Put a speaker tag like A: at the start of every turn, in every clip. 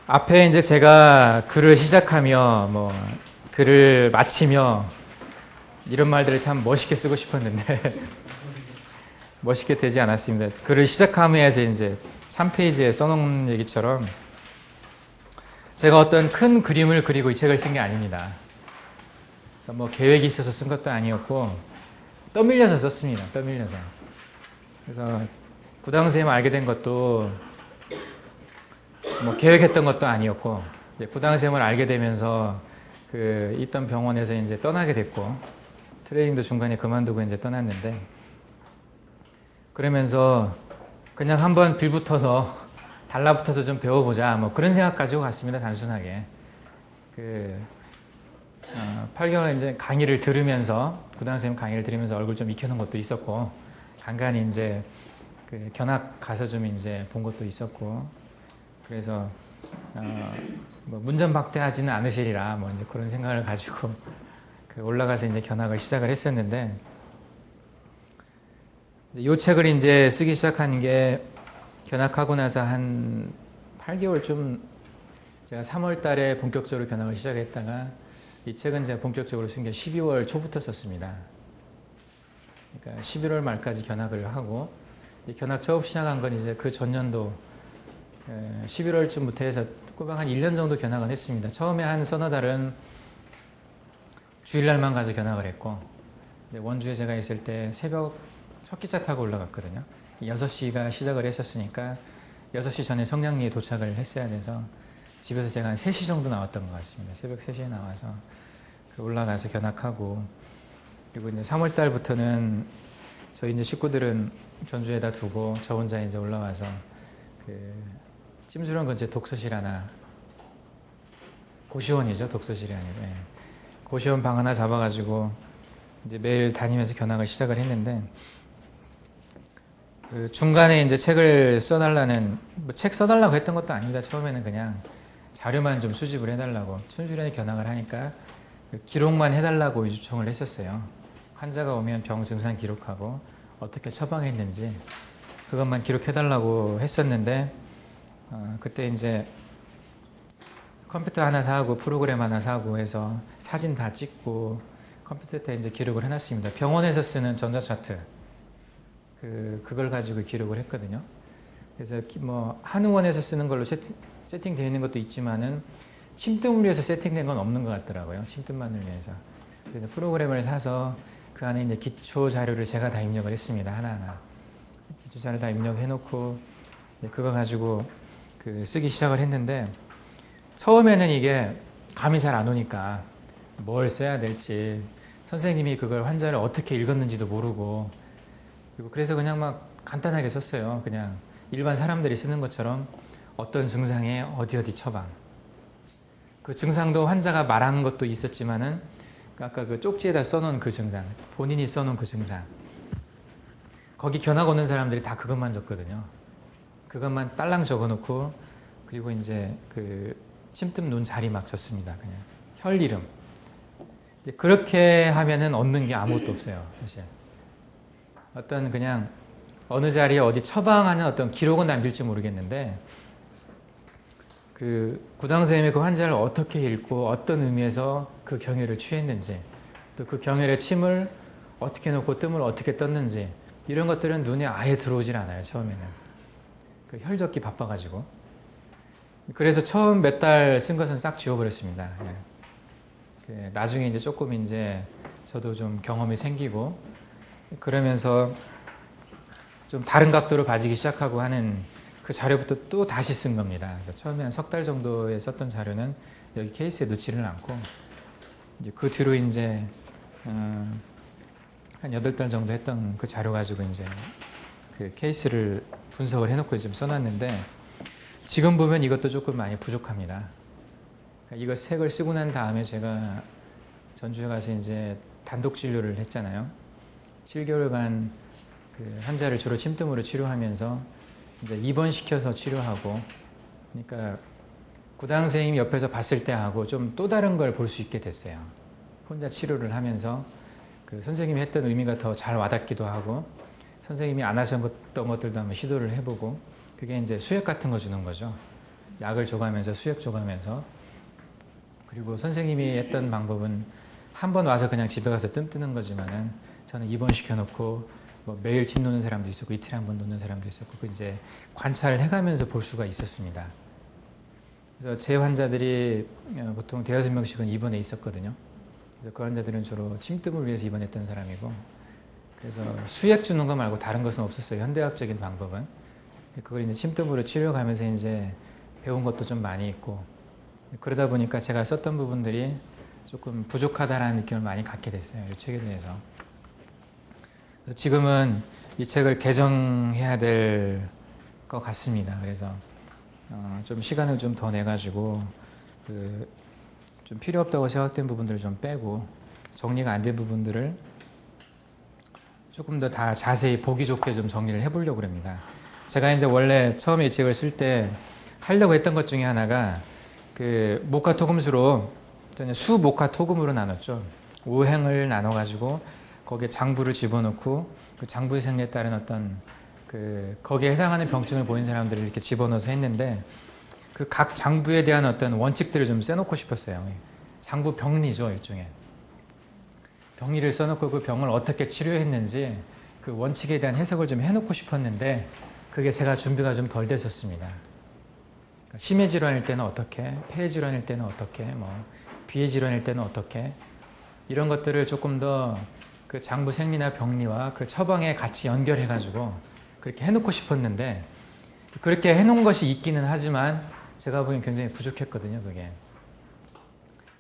A: 앞에 이제 제가 글을 시작하며 글을 마치며 이런 말들을 참 멋있게 쓰고 싶었는데 멋있게 되지 않았습니다. 글을 시작하면서 이제 3페이지에 써놓은 얘기처럼 제가 어떤 큰 그림을 그리고 이 책을 쓴 게 아닙니다. 계획이 있어서 쓴 것도 아니었고 떠밀려서 썼습니다. 떠밀려서. 그래서 구당선생님을 알게 된 것도 계획했던 것도 아니었고 구당선생님을 알게 되면서 있던 병원에서 이제 떠나게 됐고 트레이닝도 중간에 그만두고 이제 떠났는데 그러면서 그냥 한번 빌붙어서 달라붙어서 좀 배워보자 그런 생각 가지고 갔습니다. 단순하게 8개월 이제 강의를 들으면서 구당선생님 강의를 들으면서 얼굴 좀 익혀놓은 것도 있었고 간간히 이제 견학 가서 좀 이제 본 것도 있었고 그래서 문전박대하지는 않으시리라 이제 그런 생각을 가지고 올라가서 이제 견학을 시작을 했었는데 이 책을 이제 쓰기 시작한 게 견학하고 나서 한 8개월 좀 제가 3월 달에 본격적으로 견학을 시작했다가 이 책은 제가 본격적으로 쓴 게 12월 초부터 썼습니다. 그러니까 11월 말까지 견학을 하고 견학 처음 시작한 건 이제 그 전년도 11월쯤부터 해서 꼬박 한 1년 정도 견학을 했습니다. 처음에 한 서너 달은 주일날만 가서 견학을 했고 원주에 제가 있을 때 새벽 첫 기차 타고 올라갔거든요. 6시가 시작을 했었으니까 6시 전에 성량리에 도착을 했어야 돼서 집에서 제가 한 3시 정도 나왔던 것 같습니다. 새벽 3시에 나와서 올라가서 견학하고 그리고 이제 3월 달부터는 저희 이제 식구들은 전주에다 두고 저 혼자 이제 올라와서 찜수령 근처에 독서실 하나 고시원이죠. 독서실이 아니고 고시원 방 하나 잡아가지고 이제 매일 다니면서 견학을 시작을 했는데 중간에 이제 책을 써달라는 책 써달라고 했던 것도 아닙니다. 처음에는 그냥 자료만 좀 수집을 해달라고 춘주련에 견학을 하니까 기록만 해달라고 요청을 했었어요. 환자가 오면 병 증상 기록하고 어떻게 처방했는지 그것만 기록해달라고 했었는데 그때 이제 컴퓨터 하나 사고 프로그램 하나 사고 해서 사진 다 찍고 컴퓨터에 이제 기록을 해놨습니다. 병원에서 쓰는 전자차트 그걸 가지고 기록을 했거든요. 그래서 한의원에서 쓰는 걸로 세팅되어 있는 것도 있지만은 침뜸을 위해서 세팅된 건 없는 것 같더라고요. 침뜸만을 위해서. 그래서 프로그램을 사서 그 안에 이제 기초 자료를 제가 다 입력을 했습니다. 하나하나. 기초 자료 다 입력해놓고 그거 가지고 쓰기 시작을 했는데 처음에는 이게 감이 잘 안 오니까 뭘 써야 될지 선생님이 그걸 환자를 어떻게 읽었는지도 모르고 그래서 그냥 막 간단하게 썼어요. 그냥 일반 사람들이 쓰는 것처럼 어떤 증상에 어디 처방. 그 증상도 환자가 말한 것도 있었지만은 아까 그 쪽지에다 써놓은 그 증상, 본인이 써놓은 그 증상. 거기 견학 오는 사람들이 다 그것만 적거든요. 그것만 딸랑 적어놓고 그리고 이제 침뜸 논 자리 막 적습니다. 그냥 혈 이름. 그렇게 하면은 얻는 게 아무것도 없어요. 사실. 어떤 그냥 어느 자리에 어디 처방하는 어떤 기록은 남길지 모르겠는데 구당선생님이 그 환자를 어떻게 읽고 어떤 의미에서 그 경혈을 취했는지 또 그 경혈의 침을 어떻게 놓고 뜸을 어떻게 떴는지 이런 것들은 눈에 아예 들어오질 않아요. 처음에는. 혈 적기 바빠가지고. 그래서 처음 몇 달 쓴 것은 싹 지워버렸습니다. 나중에 이제 조금 이제 저도 좀 경험이 생기고 그러면서 좀 다른 각도로 봐지기 시작하고 하는 그 자료부터 또 다시 쓴 겁니다. 그래서 처음에 한 석 달 정도에 썼던 자료는 여기 케이스에 넣지를 않고 이제 그 뒤로 이제 한 8달 정도 했던 그 자료 가지고 이제 그 케이스를 분석을 해놓고 좀 써놨는데 지금 보면 이것도 조금 많이 부족합니다. 이거 책을 쓰고 난 다음에 제가 전주에 가서 이제 단독 진료를 했잖아요. 7개월간 그 환자를 주로 침뜸으로 치료하면서 이제 입원시켜서 치료하고 그러니까 구당선생님이 옆에서 봤을 때 하고 좀 또 다른 걸 볼 수 있게 됐어요. 혼자 치료를 하면서 선생님이 했던 의미가 더 잘 와닿기도 하고 선생님이 안 하셨던 것들도 한번 시도를 해보고 그게 이제 수액 같은 거 주는 거죠. 약을 줘가면서 수액 줘가면서. 그리고 선생님이 했던 방법은 한 번 와서 그냥 집에 가서 뜸 뜨는 거지만은 저는 입원시켜놓고 뭐 매일 침 놓는 사람도 있었고 이틀에 한 번 놓는 사람도 있었고 그 이제 관찰을 해가면서 볼 수가 있었습니다. 그래서 제 환자들이 보통 대여섯 명씩은 입원해 있었거든요. 그래서 그 환자들은 주로 침뜸을 위해서 입원했던 사람이고, 그래서 수액 주는 거 말고 다른 것은 없었어요. 현대학적인 방법은. 그걸 이제 침뜸으로 치료가면서 이제 배운 것도 좀 많이 있고, 그러다 보니까 제가 썼던 부분들이 조금 부족하다라는 느낌을 많이 갖게 됐어요. 이 책에 대해서. 지금은 이 책을 개정해야 될 것 같습니다. 그래서 좀 시간을 좀 더 내가지고 좀 필요 없다고 생각된 부분들을 좀 빼고 정리가 안 된 부분들을 조금 더 다 자세히 보기 좋게 좀 정리를 해보려고 합니다. 제가 이제 원래 처음에 이 책을 쓸 때 하려고 했던 것 중에 하나가 그 목화토금수로 수목화토금으로 나눴죠. 5행을 나눠가지고 거기에 장부를 집어넣고 그 장부 생리에 따른 어떤 거기에 해당하는 병증을 보인 사람들을 이렇게 집어넣어서 했는데 그 각 장부에 대한 어떤 원칙들을 좀 써놓고 싶었어요. 장부 병리죠, 일종의. 병리를 써놓고 그 병을 어떻게 치료했는지 그 원칙에 대한 해석을 좀 해놓고 싶었는데 그게 제가 준비가 좀 덜 됐었습니다. 그러니까 심해 질환일 때는 어떻게, 폐해 질환일 때는 어떻게, 뭐 비해 질환일 때는 어떻게, 이런 것들을 조금 더 그 장부 생리나 병리와 그 처방에 같이 연결해가지고 그렇게 해놓고 싶었는데 그렇게 해놓은 것이 있기는 하지만 제가 보기엔 굉장히 부족했거든요, 그게.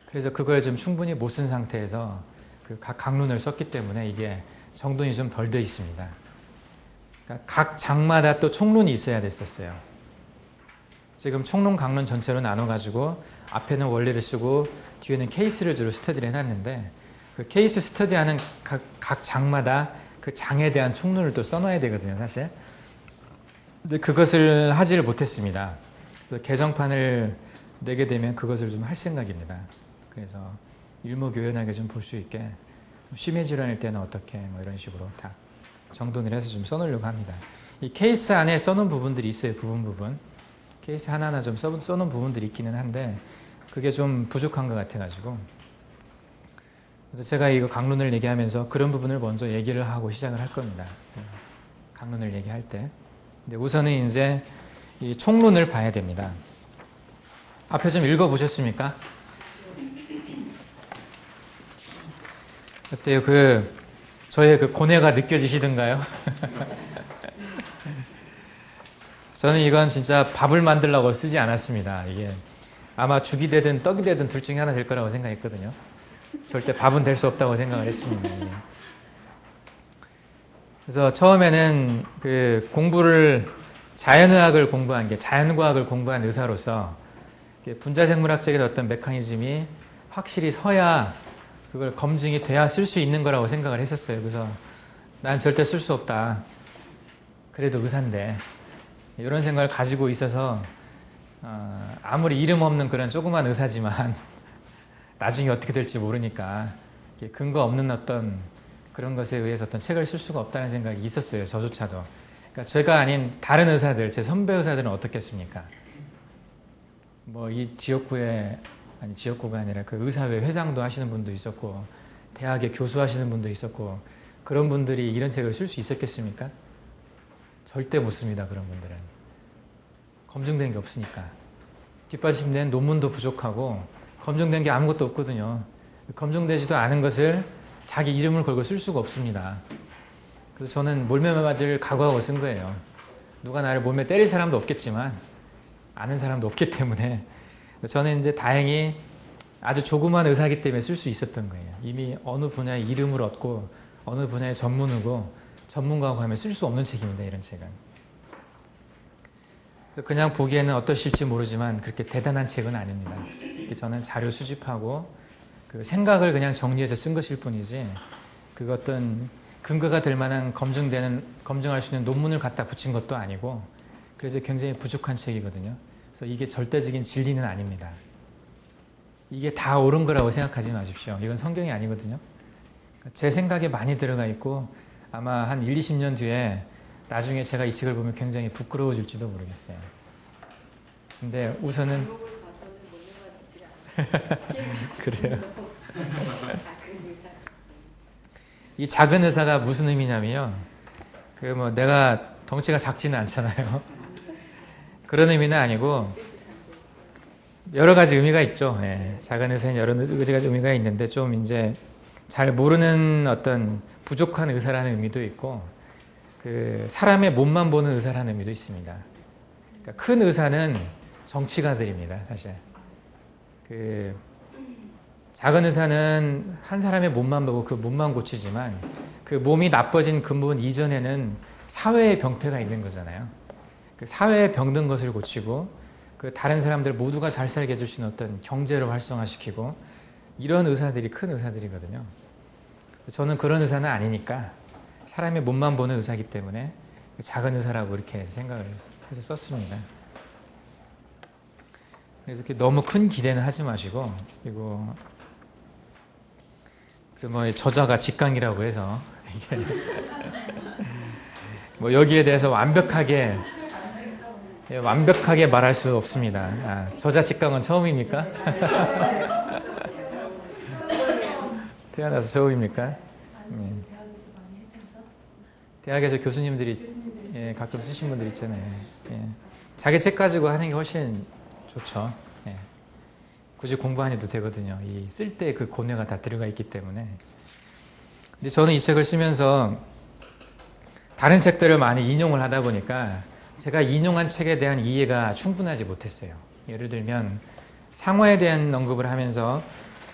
A: 그래서 그걸 좀 충분히 못 쓴 상태에서 그 각 강론을 썼기 때문에 이게 정돈이 좀 덜 돼 있습니다. 그러니까 각 장마다 또 총론이 있어야 됐었어요. 지금 총론 강론 전체로 나눠가지고 앞에는 원리를 쓰고 뒤에는 케이스를 주로 스터디를 해놨는데 그 케이스 스터디하는 각 장마다 그 장에 대한 총론을 또 써놔야 되거든요, 사실. 근데 그것을 하지를 못했습니다. 개정판을 내게 되면 그것을 좀 할 생각입니다. 그래서 일목요연하게 좀 볼 수 있게 심해 질환일 때는 어떻게 뭐 이런 식으로 다 정돈을 해서 좀 써놓으려고 합니다. 이 케이스 안에 써놓은 부분들이 있어요. 부분. 케이스 하나하나 좀 써놓은 부분들이 있기는 한데 그게 좀 부족한 것 같아가지고 그래서 제가 이거 강론을 얘기하면서 그런 부분을 먼저 얘기를 하고 시작을 할 겁니다. 강론을 얘기할 때. 근데 우선은 이제 이 총론을 봐야 됩니다. 앞에 좀 읽어보셨습니까? 어때요? 저의 고뇌가 느껴지시던가요? 저는 이건 진짜 밥을 만들려고 쓰지 않았습니다. 이게 아마 죽이 되든 떡이 되든 둘 중에 하나 될 거라고 생각했거든요. 절대 밥은 될 수 없다고 생각을 했습니다. 그래서 처음에는 자연의학을 공부한 게 자연과학을 공부한 의사로서 분자생물학적인 어떤 메커니즘이 확실히 서야 그걸 검증이 돼야 쓸 수 있는 거라고 생각을 했었어요. 그래서 난 절대 쓸 수 없다. 그래도 의사인데 이런 생각을 가지고 있어서 아무리 이름 없는 그런 조그만 의사지만 나중에 어떻게 될지 모르니까 근거 없는 어떤 그런 것에 의해서 어떤 책을 쓸 수가 없다는 생각이 있었어요. 저조차도. 그러니까 제가 아닌 다른 의사들, 제 선배 의사들은 어떻겠습니까? 뭐 이 지역구가 아니라 그 의사회 회장도 하시는 분도 있었고 대학에 교수하시는 분도 있었고 그런 분들이 이런 책을 쓸 수 있었겠습니까? 절대 못 씁니다. 그런 분들은. 검증된 게 없으니까. 뒷받침된 논문도 부족하고 검증된 게 아무것도 없거든요. 검증되지도 않은 것을 자기 이름을 걸고 쓸 수가 없습니다. 그래서 저는 몰매 맞을 각오하고 쓴 거예요. 누가 나를 몰매 때릴 사람도 없겠지만 아는 사람도 없기 때문에 저는 이제 다행히 아주 조그만 의사이기 때문에 쓸 수 있었던 거예요. 이미 어느 분야의 이름을 얻고 어느 분야의 전문이고 전문가하고 하면 쓸 수 없는 책입니다. 이런 책은. 그래서 그냥 보기에는 어떠실지 모르지만 그렇게 대단한 책은 아닙니다. 저는 자료 수집하고 그 생각을 그냥 정리해서 쓴 것일 뿐이지 그 어떤 근거가 될 만한 검증할 수 있는 논문을 갖다 붙인 것도 아니고 그래서 굉장히 부족한 책이거든요. 그래서 이게 절대적인 진리는 아닙니다. 이게 다 옳은 거라고 생각하지 마십시오. 이건 성경이 아니거든요. 제 생각에 많이 들어가 있고 아마 한 1, 20년 뒤에 나중에 제가 이 책을 보면 굉장히 부끄러워질지도 모르겠어요. 근데 우선은 그래요. 이 작은 의사가 무슨 의미냐면요. 그 뭐 내가 덩치가 작지는 않잖아요. 그런 의미는 아니고 여러 가지 의미가 있죠. 예. 작은 의사는 여러 가지 의미가 있는데 좀 이제 잘 모르는 어떤 부족한 의사라는 의미도 있고 그 사람의 몸만 보는 의사라는 의미도 있습니다. 그러니까 큰 의사는 정치가들입니다, 사실. 그 작은 의사는 한 사람의 몸만 보고 그 몸만 고치지만 그 몸이 나빠진 근본 이전에는 사회의 병폐가 있는 거잖아요. 그 사회에 병든 것을 고치고 그 다른 사람들 모두가 잘 살게 해줄 수 있는 어떤 경제를 활성화시키고 이런 의사들이 큰 의사들이거든요. 저는 그런 의사는 아니니까 사람의 몸만 보는 의사이기 때문에 작은 의사라고 이렇게 생각을 해서 썼습니다. 그래서 이렇게 너무 큰 기대는 하지 마시고 그리고 그 뭐 저자가 직강이라고 해서 이게 뭐 여기에 대해서 완벽하게 말할 수 없습니다. 저자 직강은 처음입니까? 태어나서 처음입니까? 대학에서 교수님들이 가끔 쓰신 분들 있잖아요. 자기 책 가지고 하는 게 훨씬 좋죠. 굳이 공부 안 해도 되거든요. 이 쓸 때 그 고뇌가 다 들어가 있기 때문에. 근데 저는 이 책을 쓰면서 다른 책들을 많이 인용을 하다 보니까 제가 인용한 책에 대한 이해가 충분하지 못했어요. 예를 들면 상화에 대한 언급을 하면서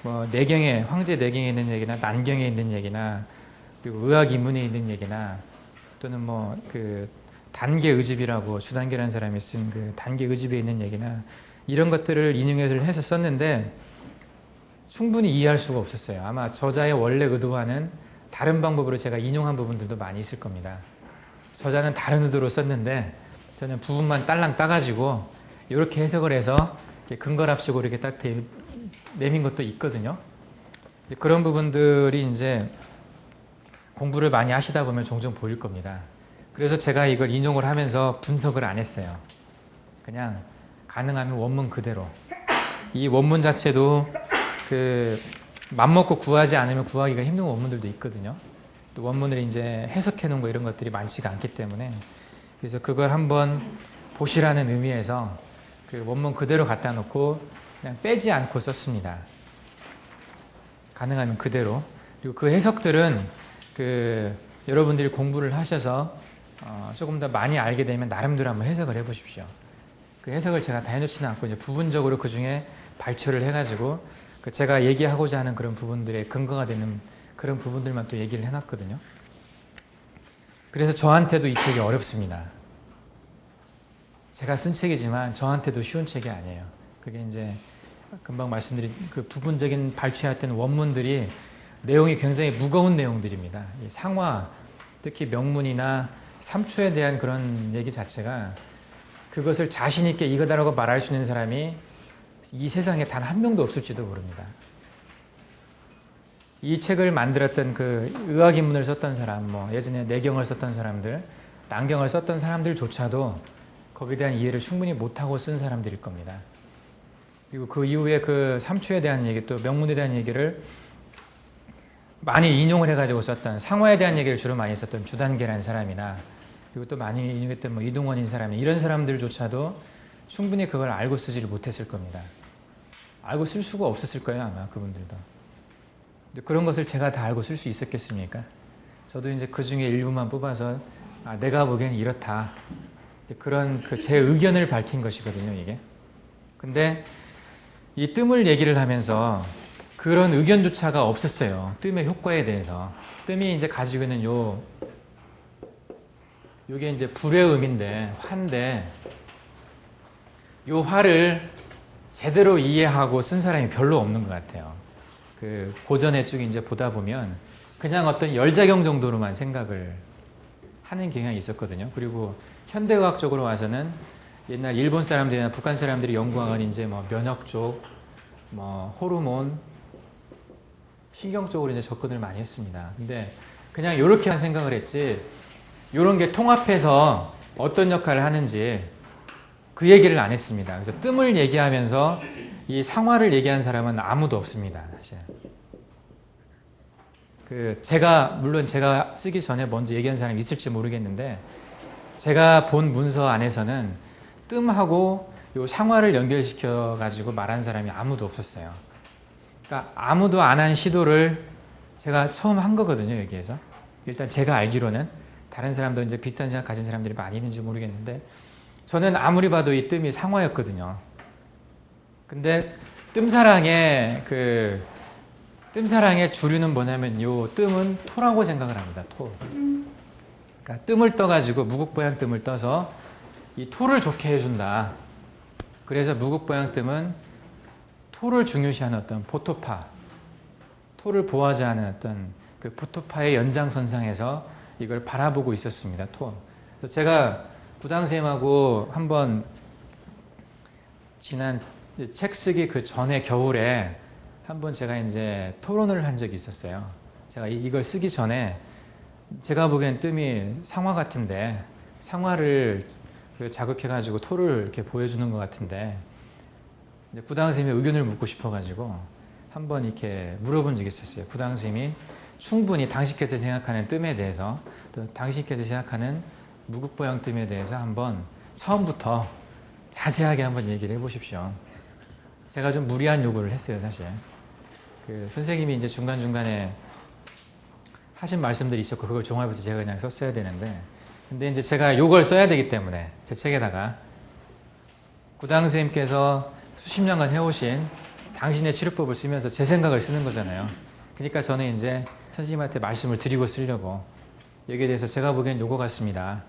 A: 뭐 내경에 황제 내경에 있는 얘기나 난경에 있는 얘기나 그리고 의학 입문에 있는 얘기나 또는 뭐 그 단계 의집이라고 주단계라는 사람이 쓴 그 단계 의집에 있는 얘기나 이런 것들을 인용해서 썼는데 충분히 이해할 수가 없었어요. 아마 저자의 원래 의도와는 다른 방법으로 제가 인용한 부분들도 많이 있을 겁니다. 저자는 다른 의도로 썼는데 저는 부분만 딸랑 따가지고 이렇게 해석을 해서 근거랍시고 이렇게 딱 내민 것도 있거든요. 그런 부분들이 이제 공부를 많이 하시다 보면 종종 보일 겁니다. 그래서 제가 이걸 인용을 하면서 분석을 안 했어요. 그냥 가능하면 원문 그대로. 이 원문 자체도 그 맘먹고 구하지 않으면 구하기가 힘든 원문들도 있거든요. 또 원문을 이제 해석해 놓은 거 이런 것들이 많지가 않기 때문에 그래서 그걸 한번 보시라는 의미에서 그 원문 그대로 갖다 놓고 그냥 빼지 않고 썼습니다. 가능하면 그대로. 그리고 그 해석들은 그 여러분들이 공부를 하셔서 조금 더 많이 알게 되면 나름대로 한번 해석을 해보십시오. 그 해석을 제가 다 해놓지는 않고 이제 부분적으로 그 중에 발췌를 해가지고 그 제가 얘기하고자 하는 그런 부분들의 근거가 되는 그런 부분들만 또 얘기를 해놨거든요. 그래서 저한테도 이 책이 어렵습니다. 제가 쓴 책이지만 저한테도 쉬운 책이 아니에요. 그게 이제 금방 말씀드린 그 부분적인 발췌했던 원문들이 내용이 굉장히 무거운 내용들입니다. 이 상화, 특히 명문이나 삼초에 대한 그런 얘기 자체가 그것을 자신 있게 이거다라고 말할 수 있는 사람이 이 세상에 단 한 명도 없을지도 모릅니다. 이 책을 만들었던 그 의학인문을 썼던 사람, 뭐 예전에 내경을 썼던 사람들, 난경을 썼던 사람들조차도 거기에 대한 이해를 충분히 못하고 쓴 사람들일 겁니다. 그리고 그 이후에 그 삼초에 대한 얘기, 또 명문에 대한 얘기를 많이 인용을 해가지고 썼던, 상화에 대한 얘기를 주로 많이 썼던 주단계라는 사람이나 그리고 또 많이 인용했던 뭐 이동원인 사람이 이런 사람들조차도 충분히 그걸 알고 쓰지를 못했을 겁니다. 알고 쓸 수가 없었을 거예요, 아마 그분들도. 근데 그런 것을 제가 다 알고 쓸 수 있었겠습니까? 저도 이제 그 중에 일부만 뽑아서 내가 보기엔 이렇다. 그런 그 제 의견을 밝힌 것이거든요, 이게. 근데 이 뜸을 얘기를 하면서 그런 의견조차가 없었어요. 뜸의 효과에 대해서. 뜸이 이제 가지고 있는 요게 이제 불의 의미인데, 화인데, 요 화를 제대로 이해하고 쓴 사람이 별로 없는 것 같아요. 그 고전의 쭉 이제 보다 보면 그냥 어떤 열작용 정도로만 생각을 하는 경향이 있었거든요. 그리고 현대의학적으로 와서는 옛날 일본 사람들이나 북한 사람들이 연구한 이제 뭐 면역 쪽, 뭐 호르몬, 신경 쪽으로 이제 접근을 많이 했습니다. 근데 그냥 이렇게만 생각을 했지, 이런 게 통합해서 어떤 역할을 하는지 그 얘기를 안 했습니다. 그래서 뜸을 얘기하면서 이 상화를 얘기한 사람은 아무도 없습니다. 사실. 물론 제가 쓰기 전에 먼저 얘기한 사람이 있을지 모르겠는데, 제가 본 문서 안에서는 뜸하고 요 상화를 연결시켜 가지고 말한 사람이 아무도 없었어요. 그러니까 아무도 안 한 시도를 제가 처음 한 거거든요, 여기에서. 일단 제가 알기로는 다른 사람도 이제 비슷한 생각 가진 사람들이 많이 있는지 모르겠는데, 저는 아무리 봐도 이 뜸이 상화였거든요. 근데 뜸사랑의 주류는 뭐냐면 요 뜸은 토라고 생각을 합니다. 토. 그러니까 뜸을 떠가지고 무국보양 뜸을 떠서 이 토를 좋게 해준다. 그래서 무국보양 뜸은 토를 중요시하는 어떤 포토파, 토를 보호하지 않은 어떤 그 포토파의 연장선상에서 이걸 바라보고 있었습니다. 토. 그래서 제가 구당생님하고 한번 지난 책 쓰기 그 전에 겨울에 한번 제가 이제 토론을 한 적이 있었어요. 제가 이걸 쓰기 전에 제가 보기엔 뜸이 상화 같은데, 상화를 자극해가지고 토를 이렇게 보여주는 것 같은데, 구당생님의 의견을 묻고 싶어가지고 한번 이렇게 물어본 적이 있었어요. 구당생님이 충분히 당신께서 생각하는 뜸에 대해서, 또 당신께서 생각하는 무국보양 뜸에 대해서 한번 처음부터 자세하게 한번 얘기를 해보십시오. 제가 좀 무리한 요구를 했어요, 사실. 선생님이 이제 중간중간에 하신 말씀들이 있었고, 그걸 종합해서 제가 그냥 썼어야 되는데, 근데 이제 제가 요걸 써야 되기 때문에, 제 책에다가, 구당 선생님께서 수십 년간 해오신 당신의 치료법을 쓰면서 제 생각을 쓰는 거잖아요. 그러니까 저는 이제 선생님한테 말씀을 드리고 쓰려고, 여기에 대해서 제가 보기엔 요거 같습니다.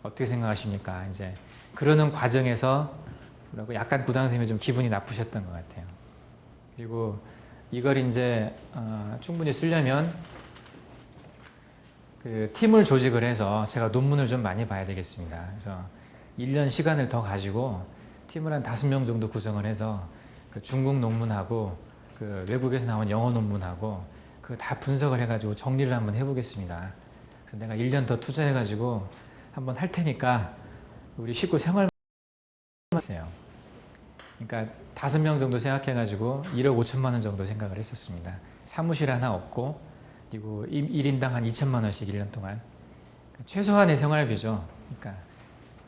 A: 어떻게 생각하십니까? 이제, 그러는 과정에서, 약간 구당 선생님이 좀 기분이 나쁘셨던 것 같아요. 그리고 이걸 이제 충분히 쓰려면 팀을 조직을 해서 제가 논문을 좀 많이 봐야 되겠습니다. 그래서 1년 시간을 더 가지고 팀을 한 5명 정도 구성을 해서 중국 논문하고 외국에서 나온 영어 논문하고 다 분석을 해가지고 정리를 한번 해보겠습니다. 그래서 내가 1년 더 투자해가지고 한번 할 테니까 우리 식구 생활만 하세요. 그러니까 5명 정도 생각해가지고 1억 5천만 원 정도 생각을 했었습니다. 사무실 하나 없고, 그리고 1인당 한 2천만 원씩 1년 동안. 최소한의 생활비죠. 그러니까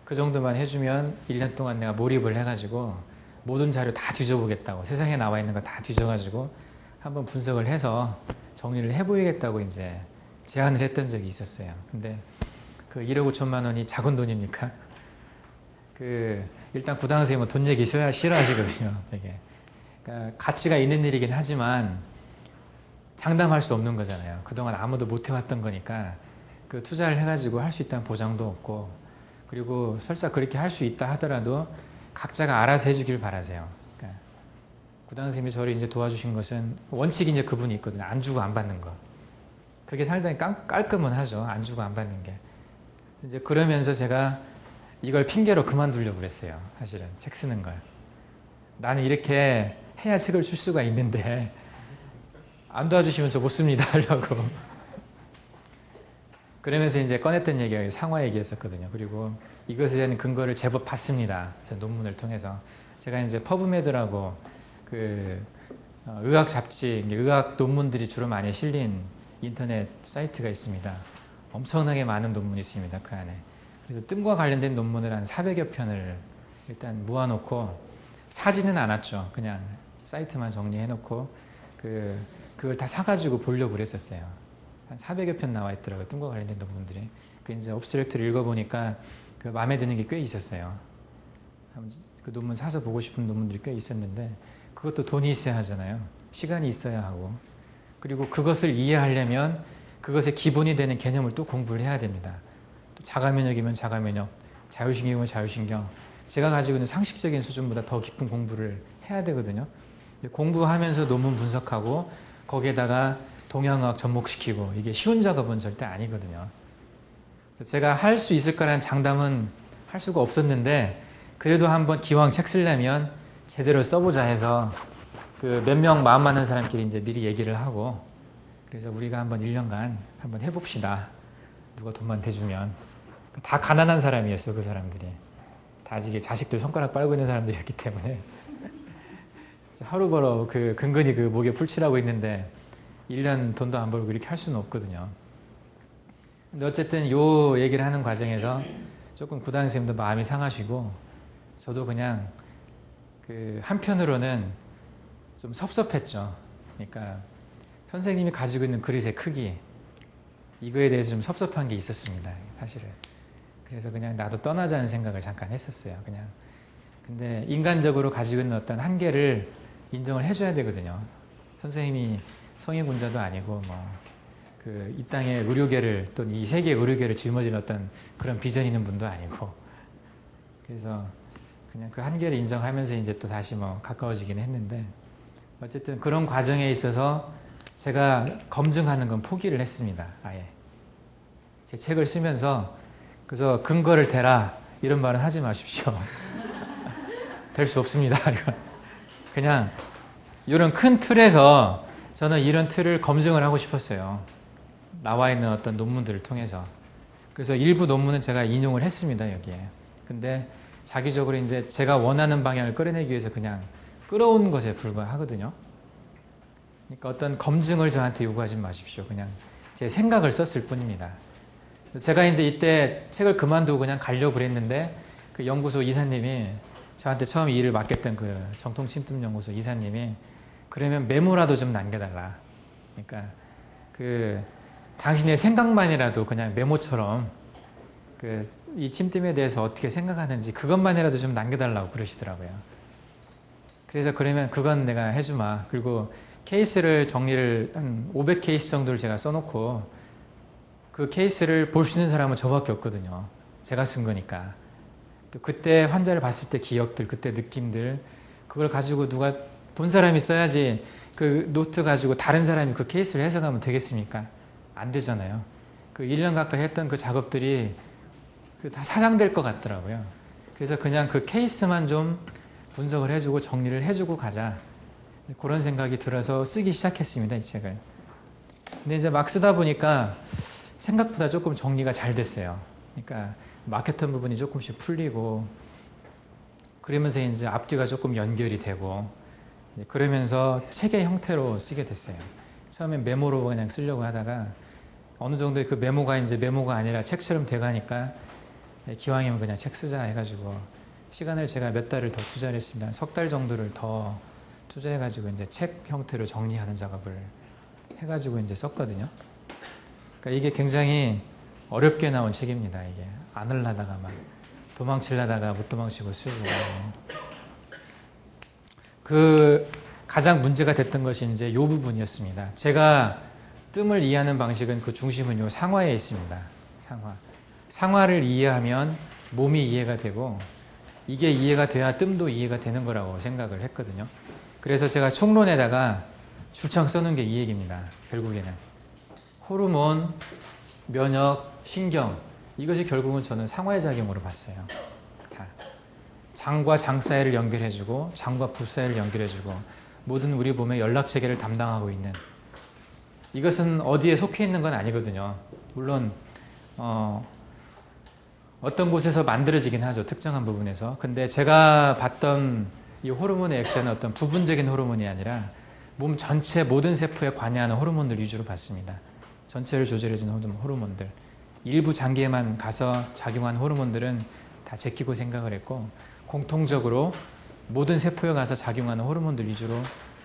A: 그 정도만 해주면 1년 동안 내가 몰입을 해가지고 모든 자료 다 뒤져보겠다고, 세상에 나와 있는 거 다 뒤져가지고 한번 분석을 해서 정리를 해보이겠다고 이제 제안을 했던 적이 있었어요. 근데 1억 5천만 원이 작은 돈입니까? 일단 구당 선생님은 돈 얘기 싫어하시거든요, 되게. 그러니까 가치가 있는 일이긴 하지만 장담할 수 없는 거잖아요. 그동안 아무도 못 해왔던 거니까 투자를 해가지고 할 수 있다는 보장도 없고, 그리고 설사 그렇게 할 수 있다 하더라도 각자가 알아서 해주길 바라세요. 그러니까 구당 선생님이 저를 이제 도와주신 것은 원칙이 이제 그분이 있거든요. 안 주고 안 받는 거. 그게 상당히 깔끔은 하죠. 안 주고 안 받는 게. 이제 그러면서 제가 이걸 핑계로 그만두려고 그랬어요. 사실은 책 쓰는 걸. 나는 이렇게 해야 책을 쓸 수가 있는데 안 도와주시면 저 못 씁니다 하려고. 그러면서 이제 꺼냈던 얘기가 상화 얘기였었거든요. 그리고 이것에 대한 근거를 제법 봤습니다. 제 논문을 통해서. 제가 이제 퍼브메드라고 의학 잡지, 의학 논문들이 주로 많이 실린 인터넷 사이트가 있습니다. 엄청나게 많은 논문이 있습니다. 그 안에. 그래서 뜸과 관련된 논문을 한 400여 편을 일단 모아놓고, 사지는 않았죠. 그냥 사이트만 정리해놓고 그걸 다 사가지고 보려고 그랬었어요. 한 400여 편 나와 있더라고요. 뜸과 관련된 논문들이. 이제 옵스트랙트를 읽어보니까 마음에 드는 게 꽤 있었어요. 그 논문 사서 보고 싶은 논문들이 꽤 있었는데, 그것도 돈이 있어야 하잖아요. 시간이 있어야 하고. 그리고 그것을 이해하려면 그것의 기본이 되는 개념을 또 공부를 해야 됩니다. 또 자가면역이면 자가면역, 자율신경이면 자율신경. 제가 가지고 있는 상식적인 수준보다 더 깊은 공부를 해야 되거든요. 공부하면서 논문 분석하고 거기에다가 동양의학 접목시키고, 이게 쉬운 작업은 절대 아니거든요. 제가 할 수 있을 거라는 장담은 할 수가 없었는데, 그래도 한번 기왕 책 쓰려면 제대로 써보자 해서 몇 명 마음 맞는 사람끼리 이제 미리 얘기를 하고, 그래서 우리가 한번 1년간 한번 해봅시다. 누가 돈만 대주면. 다 가난한 사람이었어요, 그 사람들이. 다 이게 자식들 손가락 빨고 있는 사람들이었기 때문에 하루 벌어 그 근근히 그 목에 풀칠하고 있는데 1년 돈도 안 벌고 이렇게 할 수는 없거든요. 근데 어쨌든 요 얘기를 하는 과정에서 조금 구단 선생님도 마음이 상하시고 저도 그냥 그 한편으로는 좀 섭섭했죠. 그러니까 선생님이 가지고 있는 그릇의 크기 이거에 대해서 좀 섭섭한 게 있었습니다. 사실은. 그래서 그냥 나도 떠나자는 생각을 잠깐 했었어요. 그냥. 근데 인간적으로 가지고 있는 어떤 한계를 인정을 해줘야 되거든요. 선생님이 성인군자도 아니고 이 땅의 의료계를 또는 이 세계의 의료계를 짊어진 어떤 그런 비전 있는 분도 아니고 그래서 그냥 그 한계를 인정하면서 이제 또 다시 가까워지긴 했는데 어쨌든 그런 과정에 있어서 제가 검증하는 건 포기를 했습니다. 아예. 제 책을 쓰면서 그래서 근거를 대라 이런 말은 하지 마십시오. 될 수 없습니다. 그냥 이런 큰 틀에서 저는 이런 틀을 검증을 하고 싶었어요. 나와 있는 어떤 논문들을 통해서. 그래서 일부 논문은 제가 인용을 했습니다, 여기에. 근데 자기적으로 이제 제가 원하는 방향을 끌어내기 위해서 그냥 끌어온 것에 불과하거든요. 그러니까 어떤 검증을 저한테 요구하지 마십시오. 그냥 제 생각을 썼을 뿐입니다. 제가 이제 이때 책을 그만두고 그냥 가려고 그랬는데 그 연구소 이사님이 저한테 처음 이 일을 맡겼던 그 정통침tum연구소 이사님이 그러면 메모라도 좀 남겨달라. 그러니까 그 당신의 생각만이라도 그냥 메모처럼 이 침뜸에 대해서 어떻게 생각하는지 그것만이라도 좀 남겨달라고 그러시더라고요. 그래서 그러면 그건 내가 해주마. 그리고 케이스를 정리를 한 500케이스 정도를 제가 써놓고 그 케이스를 볼 수 있는 사람은 저밖에 없거든요. 제가 쓴 거니까. 또 그때 환자를 봤을 때 기억들, 그때 느낌들 그걸 가지고 누가 본 사람이 써야지 그 노트 가지고 다른 사람이 그 케이스를 해석하면 되겠습니까? 안 되잖아요. 그 1년 가까이 했던 그 작업들이 다 사장될 것 같더라고요. 그래서 그냥 그 케이스만 좀 분석을 해주고 정리를 해주고 가자. 그런 생각이 들어서 쓰기 시작했습니다, 이 책을. 근데 이제 막 쓰다 보니까 생각보다 조금 정리가 잘 됐어요. 그러니까 막혔던 부분이 조금씩 풀리고 그러면서 이제 앞뒤가 조금 연결이 되고 그러면서 책의 형태로 쓰게 됐어요. 처음엔 메모로 그냥 쓰려고 하다가 어느 정도 그 메모가 이제 메모가 아니라 책처럼 돼가니까 기왕이면 그냥 책 쓰자 해가지고 시간을 제가 몇 달을 더 투자를 했습니다. 석 달 정도를 더 투자해가지고 이제 책 형태로 정리하는 작업을 해가지고 이제 썼거든요. 그러니까 이게 굉장히 어렵게 나온 책입니다. 이게 안 하려다가 막 도망치려다가 못 도망치고 쓰고 그 가장 문제가 됐던 것이 이제 이 부분이었습니다. 제가 뜸을 이해하는 방식은 그 중심은 요 상화에 있습니다. 상화를 이해하면 몸이 이해가 되고 이게 이해가 돼야 뜸도 이해가 되는 거라고 생각을 했거든요. 그래서 제가 총론에다가 줄창 써놓은 게 이 얘기입니다. 결국에는 호르몬, 면역, 신경 이것이 결국은 저는 상화의 작용으로 봤어요. 다. 장과 장 사이를 연결해주고 장과 부 사이를 연결해주고 모든 우리 몸의 연락체계를 담당하고 있는 이것은 어디에 속해 있는 건 아니거든요. 물론 어떤 곳에서 만들어지긴 하죠. 특정한 부분에서. 근데 제가 봤던 이 호르몬의 액션은 어떤 부분적인 호르몬이 아니라 몸 전체 모든 세포에 관여하는 호르몬들 위주로 봤습니다. 전체를 조절해주는 호르몬들. 일부 장기에만 가서 작용하는 호르몬들은 다 제끼고 생각을 했고 공통적으로 모든 세포에 가서 작용하는 호르몬들 위주로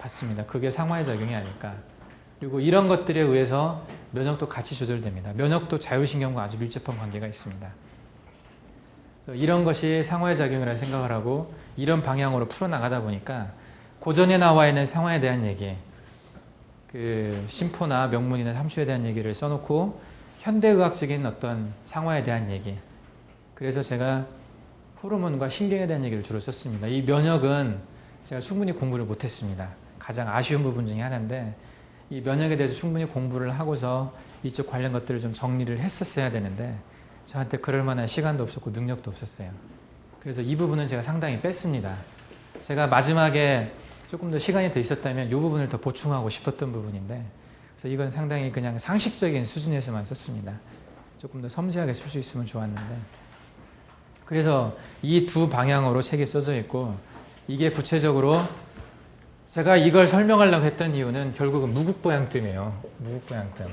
A: 봤습니다. 그게 상화의 작용이 아닐까. 그리고 이런 것들에 의해서 면역도 같이 조절됩니다. 면역도 자율신경과 아주 밀접한 관계가 있습니다. 이런 것이 상화의 작용이라고 생각을 하고 이런 방향으로 풀어나가다 보니까 고전에 나와 있는 상화에 대한 얘기, 그 심포나 명문이나 삼수에 대한 얘기를 써놓고 현대의학적인 어떤 상화에 대한 얘기. 그래서 제가 호르몬과 신경에 대한 얘기를 주로 썼습니다. 이 면역은 제가 충분히 공부를 못했습니다. 가장 아쉬운 부분 중에 하나인데 이 면역에 대해서 충분히 공부를 하고서 이쪽 관련 것들을 좀 정리를 했었어야 되는데 저한테 그럴 만한 시간도 없었고 능력도 없었어요. 그래서 이 부분은 제가 상당히 뺐습니다. 제가 마지막에 조금 더 시간이 더 있었다면 이 부분을 더 보충하고 싶었던 부분인데 그래서 이건 상당히 그냥 상식적인 수준에서만 썼습니다. 조금 더 섬세하게 쓸 수 있으면 좋았는데 그래서 이 두 방향으로 책이 써져 있고, 이게 구체적으로 제가 이걸 설명하려고 했던 이유는 결국은 무국보양뜸이에요. 무국보양뜸.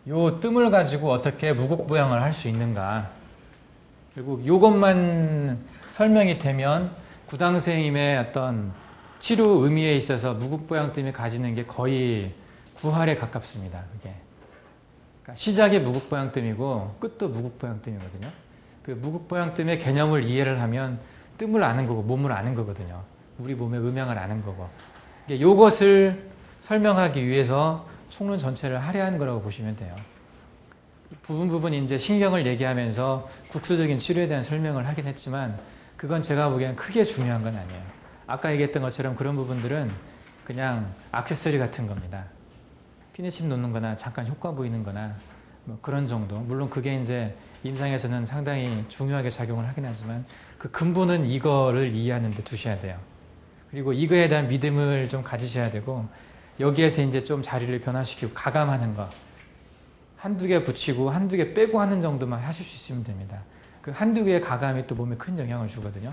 A: 요 뜸을 가지고 어떻게 무국보양을 할 수 있는가. 결국 요것만 설명이 되면 구당 선생님의 어떤 치료 의미에 있어서 무국보양뜸이 가지는 게 거의 구할에 가깝습니다. 그게. 그러니까 시작이 무국보양뜸이고 끝도 무국보양뜸이거든요. 그 무국보양뜸의 개념을 이해를 하면 뜸을 아는 거고 몸을 아는 거거든요. 우리 몸의 음양을 아는 거고. 이것을 설명하기 위해서 총론 전체를 할애한 거라고 보시면 돼요. 부분 이제 신경을 얘기하면서 국수적인 치료에 대한 설명을 하긴 했지만 그건 제가 보기엔 크게 중요한 건 아니에요. 아까 얘기했던 것처럼 그런 부분들은 그냥 액세서리 같은 겁니다. 피니심 놓는 거나 잠깐 효과 보이는 거나 뭐 그런 정도. 물론 그게 이제 임상에서는 상당히 중요하게 작용을 하긴 하지만 그 근본은 이거를 이해하는 데 두셔야 돼요. 그리고 이거에 대한 믿음을 좀 가지셔야 되고 여기에서 이제 좀 자리를 변화시키고 가감하는 거. 한두 개 붙이고 한두 개 빼고 하는 정도만 하실 수 있으면 됩니다. 그 한두 개의 가감이 또 몸에 큰 영향을 주거든요.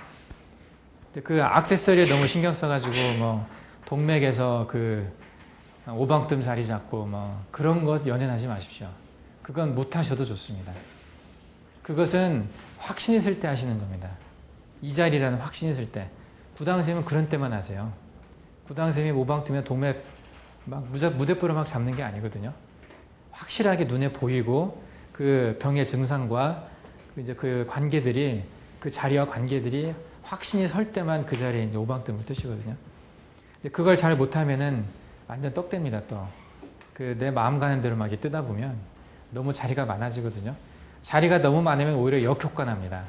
A: 근데 그 액세서리에 너무 신경 써가지고 뭐 동맥에서 그 오방뜸 자리 잡고 뭐 그런 것 연연하지 마십시오. 그건 못 하셔도 좋습니다. 그것은 확신 있을 때 하시는 겁니다. 이 자리라는 확신 있을 때. 구당생은 그런 때만 하세요. 구당생이 오방뜸이나 동맥 막 무대뽀로 막 잡는 게 아니거든요. 확실하게 눈에 보이고 그 병의 증상과 이제 그 관계들이 그 자리와 관계들이 확신이 설 때만 그 자리에 이제 오방뜸을 뜨시거든요. 근데 그걸 잘 못하면은 완전 떡됩니다. 또 그 내 마음 가는 대로 막 이렇게 뜨다 보면 너무 자리가 많아지거든요. 자리가 너무 많으면 오히려 역효과 납니다.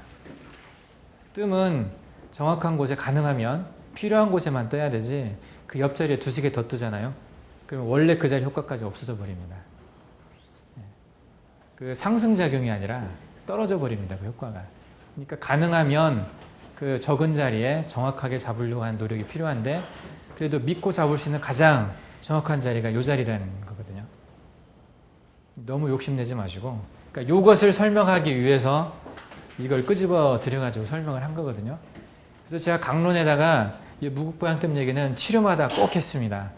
A: 뜸은 정확한 곳에 가능하면 필요한 곳에만 떠야 되지 그 옆자리에 두세 개 더 뜨잖아요. 그럼 원래 그 자리 효과까지 없어져 버립니다. 그 상승작용이 아니라 떨어져 버립니다. 그 효과가. 그러니까 가능하면 그 적은 자리에 정확하게 잡으려고 하는 노력이 필요한데 그래도 믿고 잡을 수 있는 가장 정확한 자리가 이 자리라는 거거든요. 너무 욕심내지 마시고 그러니까 이것을 설명하기 위해서 이걸 끄집어 들여가지고 설명을 한 거거든요. 그래서 제가 강론에다가 이 무국보양뜸 얘기는 치료마다 꼭 했습니다.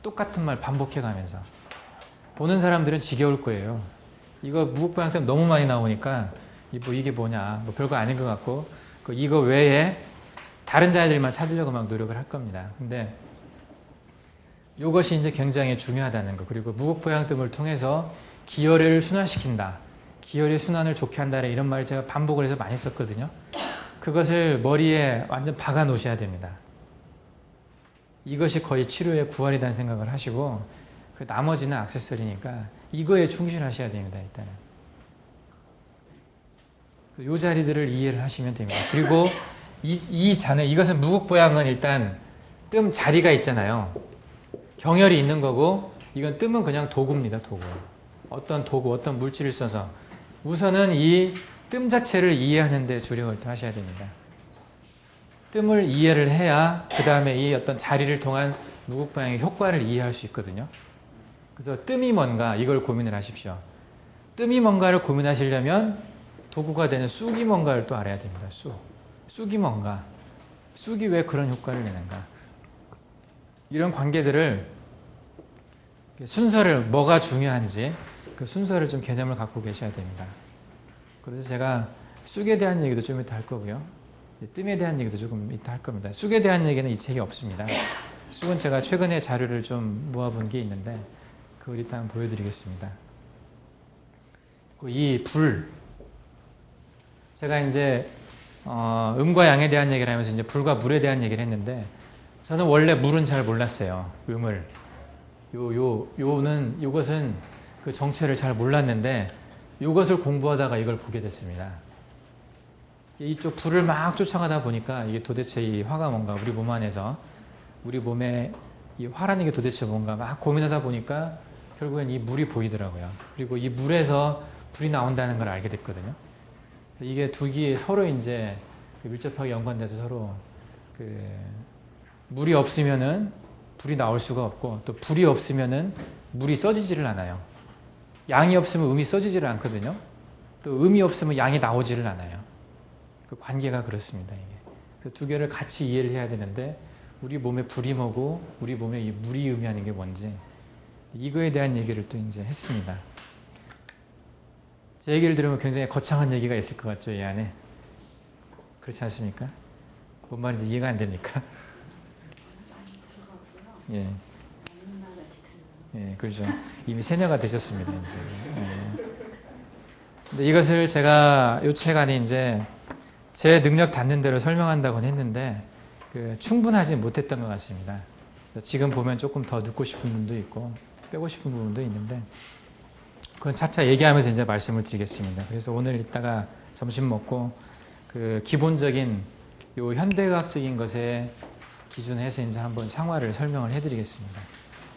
A: 똑같은 말 반복해가면서. 보는 사람들은 지겨울 거예요. 이거 무국보양뜸 너무 많이 나오니까 뭐 이게 뭐냐 뭐 별거 아닌 것 같고 이거 외에 다른 자리들만 찾으려고 막 노력을 할 겁니다. 근데 이것이 이제 굉장히 중요하다는 거. 그리고 무국보양뜸을 통해서 기혈을 순환시킨다. 기혈의 순환을 좋게 한다. 이런 말을 제가 반복을 해서 많이 썼거든요. 그것을 머리에 완전 박아 놓으셔야 됩니다. 이것이 거의 치료의 구할이라는 생각을 하시고 그 나머지는 액세서리니까 이거에 충실하셔야 됩니다. 일단은. 이 자리들을 이해를 하시면 됩니다. 그리고 이것은 무국보양은 일단 뜸 자리가 있잖아요. 경혈이 있는 거고 이건 뜸은 그냥 도구입니다. 도구. 어떤 도구, 어떤 물질을 써서 우선은 이 뜸 자체를 이해하는 데 주력을 또 하셔야 됩니다. 뜸을 이해를 해야 그 다음에 이 어떤 자리를 통한 무국보양의 효과를 이해할 수 있거든요. 그래서 뜸이 뭔가 이걸 고민을 하십시오. 뜸이 뭔가를 고민하시려면 도구가 되는 쑥이 뭔가를 또 알아야 됩니다. 쑥이 뭔가. 쑥이 왜 그런 효과를 내는가. 이런 관계들을 순서를 뭐가 중요한지 그 순서를 좀 개념을 갖고 계셔야 됩니다. 그래서 제가 쑥에 대한 얘기도 좀 이따 할 거고요. 뜸에 대한 얘기도 조금 이따 할 겁니다. 쑥에 대한 얘기는 이 책에 없습니다. 쑥은 제가 최근에 자료를 좀 모아본 게 있는데 그걸 이따 한번 보여드리겠습니다. 이 불. 제가 이제 음과 양에 대한 얘기를 하면서 이제 불과 물에 대한 얘기를 했는데 저는 원래 물은 잘 몰랐어요. 음을. 요것은 그 정체를 잘 몰랐는데 요것을 공부하다가 이걸 보게 됐습니다. 이쪽 불을 막 쫓아가다 보니까 이게 도대체 이 화가 뭔가 우리 몸 안에서 우리 몸에 이 화라는 게 도대체 뭔가 막 고민하다 보니까 결국엔 이 물이 보이더라고요. 그리고 이 물에서 불이 나온다는 걸 알게 됐거든요. 이게 두 개 서로 이제 밀접하게 연관돼서 서로 물이 없으면은 불이 나올 수가 없고 또 불이 없으면은 물이 써지지를 않아요. 양이 없으면 음이 써지지를 않거든요. 또 음이 없으면 양이 나오지를 않아요. 그 관계가 그렇습니다. 이게. 그 두 개를 같이 이해를 해야 되는데 우리 몸에 불이 뭐고 우리 몸에 이 물이 의미하는 게 뭔지 이거에 대한 얘기를 또 이제 했습니다. 제 얘기를 들으면 굉장히 거창한 얘기가 있을 것 같죠, 이 안에. 그렇지 않습니까? 뭔 말인지 이해가 안 됩니까? 예. 예, 그렇죠. 이미 세뇌가 되셨습니다, 이제. 예. 근데 이것을 제가 요 책 안에 이제 제 능력 닿는 대로 설명한다고는 했는데 충분하지 못했던 것 같습니다. 지금 보면 조금 더 듣고 싶은 부분도 있고 빼고 싶은 부분도 있는데 그건 차차 얘기하면서 이제 말씀을 드리겠습니다. 그래서 오늘 이따가 점심 먹고 그 기본적인 요 현대과학적인 것에 기준해서 이제 한번 상화를 설명을 해드리겠습니다.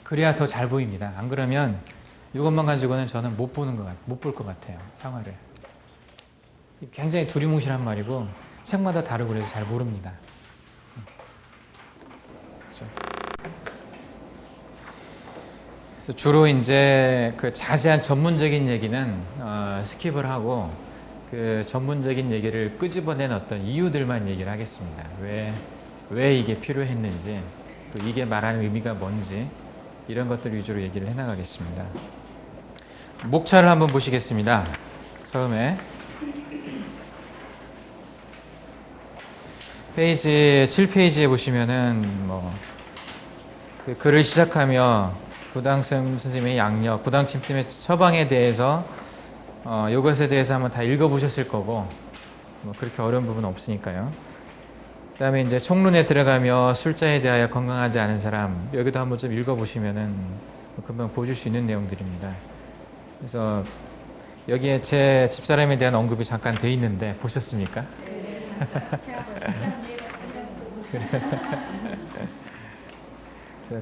A: 그래야 더 잘 보입니다. 안 그러면 이것만 가지고는 저는 못 볼 것 같아요. 상화를. 굉장히 두리뭉실한 말이고 책마다 다르고 그래서 잘 모릅니다. 그렇죠? 그래서 주로 이제 그 자세한 전문적인 얘기는 스킵을 하고 그 전문적인 얘기를 끄집어낸 어떤 이유들만 얘기를 하겠습니다. 왜 이게 필요했는지, 또 이게 말하는 의미가 뭔지 이런 것들 위주로 얘기를 해나가겠습니다. 목차를 한번 보시겠습니다. 처음에 페이지 7페이지에 보시면은 그 글을 시작하며 구당심 선생님의 양력, 구당침 때문에 처방에 대해서 이것에 대해서 한번 다 읽어보셨을 거고 그렇게 어려운 부분은 없으니까요. 그 다음에 이제 총론에 들어가며 술자에 대하여 건강하지 않은 사람 여기도 한번 좀 읽어보시면은 금방 보실 수 있는 내용들입니다. 그래서 여기에 제 집사람에 대한 언급이 잠깐 돼 있는데 보셨습니까?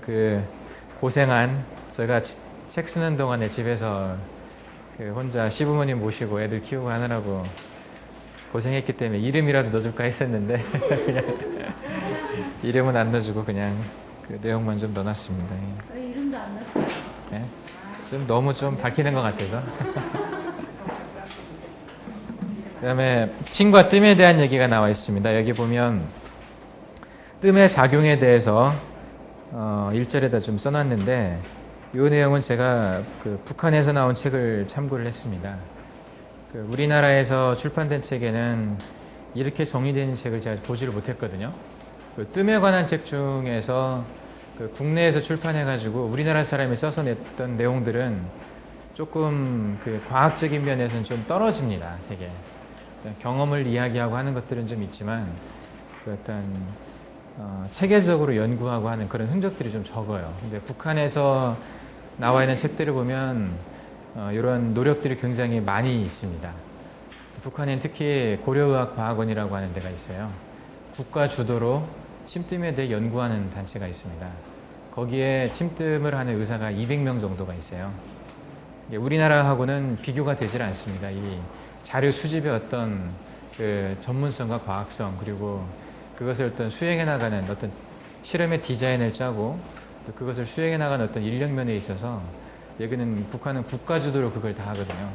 A: 그 고생한 제가 책 쓰는 동안에 집에서 그 혼자 시부모님 모시고 애들 키우고 하느라고 고생했기 때문에 이름이라도 넣어줄까 했었는데 그냥 이름은 안 넣어주고 그냥 그 내용만 좀 넣어놨습니다.
B: 이름도 안 넣었어요?
A: 네? 좀 너무 좀 밝히는 것 같아서. 그 다음에 침과 뜸에 대한 얘기가 나와 있습니다. 여기 보면 뜸의 작용에 대해서 1절에다 좀 써놨는데 이 내용은 제가 그 북한에서 나온 책을 참고를 했습니다. 그 우리나라에서 출판된 책에는 이렇게 정리된 책을 제가 보지를 못했거든요. 그 뜸에 관한 책 중에서 그 국내에서 출판해가지고 우리나라 사람이 써서 냈던 내용들은 조금 그 과학적인 면에서는 좀 떨어집니다. 되게 경험을 이야기하고 하는 것들은 좀 있지만 그 어떤 체계적으로 연구하고 하는 그런 흔적들이 좀 적어요. 근데 북한에서 나와 있는 책들을 보면 이런 노력들이 굉장히 많이 있습니다. 북한엔 특히 고려의학과학원이라고 하는 데가 있어요. 국가 주도로 침뜸에 대해 연구하는 단체가 있습니다. 거기에 침뜸을 하는 의사가 200명 정도가 있어요. 우리나라하고는 비교가 되질 않습니다. 이 자료 수집의 어떤 그 전문성과 과학성 그리고 그것을 어떤 수행해 나가는 어떤 실험의 디자인을 짜고 그것을 수행해 나가는 어떤 인력면에 있어서 여기는 북한은 국가 주도로 그걸 다 하거든요.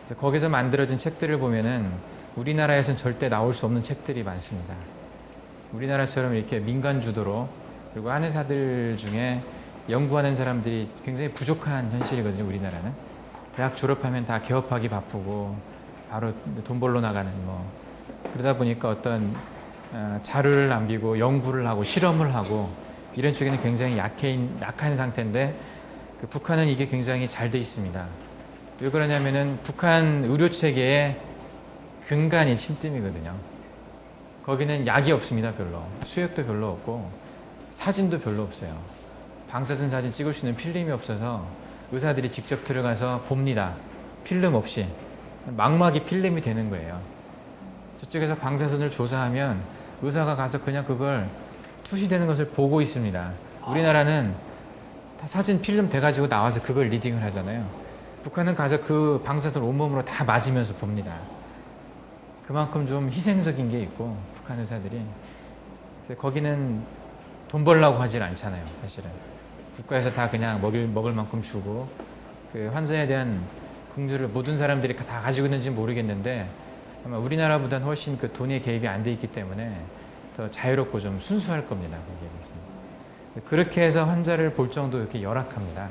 A: 그래서 거기서 만들어진 책들을 보면은 우리나라에서는 절대 나올 수 없는 책들이 많습니다. 우리나라처럼 이렇게 민간 주도로 그리고 한의사들 중에 연구하는 사람들이 굉장히 부족한 현실이거든요. 우리나라는 대학 졸업하면 다 개업하기 바쁘고 바로 돈 벌러 나가는 그러다 보니까 어떤 자료를 남기고 연구를 하고 실험을 하고 이런 쪽에는 굉장히 약한 상태인데 그 북한은 이게 굉장히 잘 돼 있습니다. 왜 그러냐면은 북한 의료 체계의 근간이 침뜸이거든요. 거기는 약이 없습니다. 별로 수액도 별로 없고 사진도 별로 없어요. 방사선 사진 찍을 수 있는 필름이 없어서 의사들이 직접 들어가서 봅니다. 필름 없이 망막이 필름이 되는 거예요. 저쪽에서 방사선을 조사하면 의사가 가서 그냥 그걸 투시되는 것을 보고 있습니다. 우리나라는 다 사진 필름 돼가지고 나와서 그걸 리딩을 하잖아요. 북한은 가서 그 방사선을 온몸으로 다 맞으면서 봅니다. 그만큼 좀 희생적인 게 있고 북한 의사들이 거기는 돈 벌려고 하질 않잖아요. 사실은 국가에서 다 그냥 먹을 만큼 주고 그 환자에 대한 긍휼을 모든 사람들이 다 가지고 있는지 모르겠는데 아마 우리나라보다는 훨씬 그 돈의 개입이 안 돼 있기 때문에 더 자유롭고 좀 순수할 겁니다. 그렇게 해서 환자를 볼 정도 이렇게 열악합니다.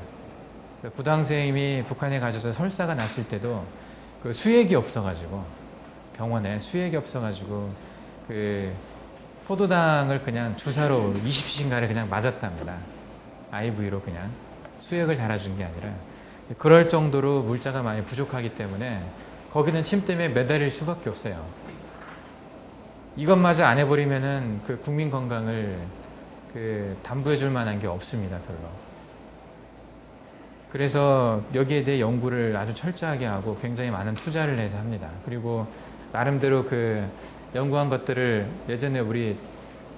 A: 부당 선생님이 북한에 가셔서 설사가 났을 때도 그 수액이 없어가지고 병원에 수액이 없어가지고 그 포도당을 그냥 주사로 20cc인가를 그냥 맞았답니다. IV로 그냥 수액을 달아준 게 아니라 그럴 정도로 물자가 많이 부족하기 때문에 거기는 침 때문에 매달릴 수밖에 없어요. 이것마저 안 해버리면은 그 국민 건강을 그 담보해 줄 만한 게 없습니다, 별로. 그래서 여기에 대해 연구를 아주 철저하게 하고 굉장히 많은 투자를 해서 합니다. 그리고 나름대로 그 연구한 것들을 예전에 우리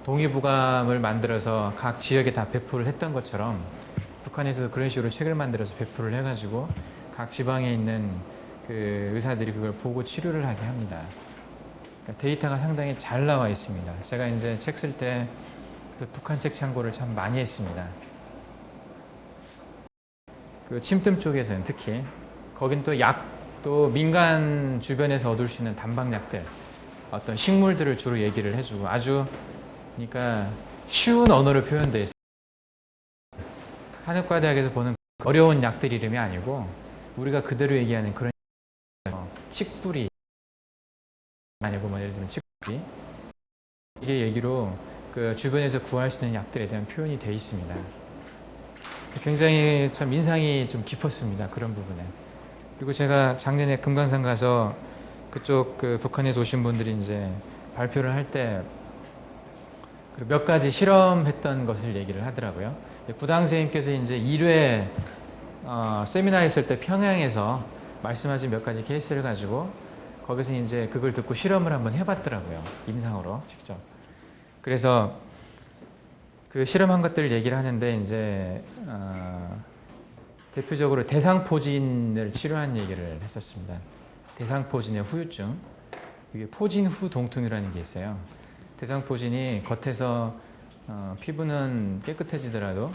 A: 동의부감을 만들어서 각 지역에 다 배포를 했던 것처럼 북한에서도 그런 식으로 책을 만들어서 배포를 해가지고 각 지방에 있는 그 의사들이 그걸 보고 치료를 하게 합니다. 그러니까 데이터가 상당히 잘 나와 있습니다. 제가 이제 책 쓸 때 북한 책 참고를 참 많이 했습니다. 그 침뜸 쪽에서는 특히 거긴 또 약도 민간 주변에서 얻을 수 있는 단방약들 어떤 식물들을 주로 얘기를 해주고 아주 그러니까 쉬운 언어로 표현되어 있어요. 한의과대학에서 보는 어려운 약들 이름이 아니고 우리가 그대로 얘기하는 그런 칡뿌리 아니고 뭐 예를 들면 칡뿌리 이게 얘기로 그 주변에서 구할 수 있는 약들에 대한 표현이 되어 있습니다. 굉장히 참 인상이 좀 깊었습니다. 그런 부분에. 그리고 제가 작년에 금강산 가서 그쪽 그 북한에서 오신 분들이 이제 발표를 할 때 몇 가지 실험했던 것을 얘기를 하더라고요. 구당 선생님께서 이제 1회 세미나 했을 때 평양에서 말씀하신 몇 가지 케이스를 가지고 거기서 이제 그걸 듣고 실험을 한번 해봤더라고요. 임상으로 직접. 그래서 그 실험한 것들을 얘기를 하는데 이제 대표적으로 대상포진을 치료한 얘기를 했었습니다. 대상포진의 후유증. 이게 포진후 동통이라는 게 있어요. 대상포진이 겉에서 피부는 깨끗해지더라도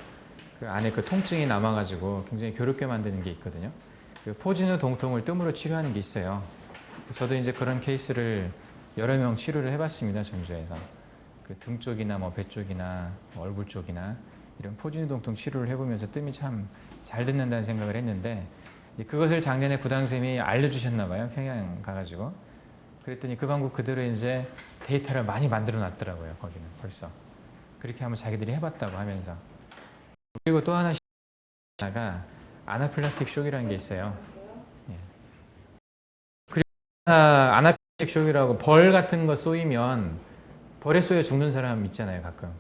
A: 그 안에 그 통증이 남아가지고 굉장히 괴롭게 만드는 게 있거든요. 그 포진후 동통을 뜸으로 치료하는 게 있어요. 저도 이제 그런 케이스를 여러 명 치료를 해봤습니다. 전주에서. 그 등 쪽이나 뭐 배 쪽이나 얼굴 쪽이나 이런 포진후 동통 치료를 해보면서 뜸이 참 잘 듣는다는 생각을 했는데 그것을 작년에 부당 선생님이 알려주셨나 봐요. 평양 가가지고. 그랬더니 그 방법 그대로 이제 데이터를 많이 만들어 놨더라고요. 거기는 벌써. 그렇게 한번 자기들이 해봤다고 하면서. 그리고 또 하나가 아나필락틱 쇼크라는 게 있어요. 예. 그리고 아나필락틱 쇼크라고 벌 같은 거 쏘이면 벌에 쏘여 죽는 사람 있잖아요. 가끔.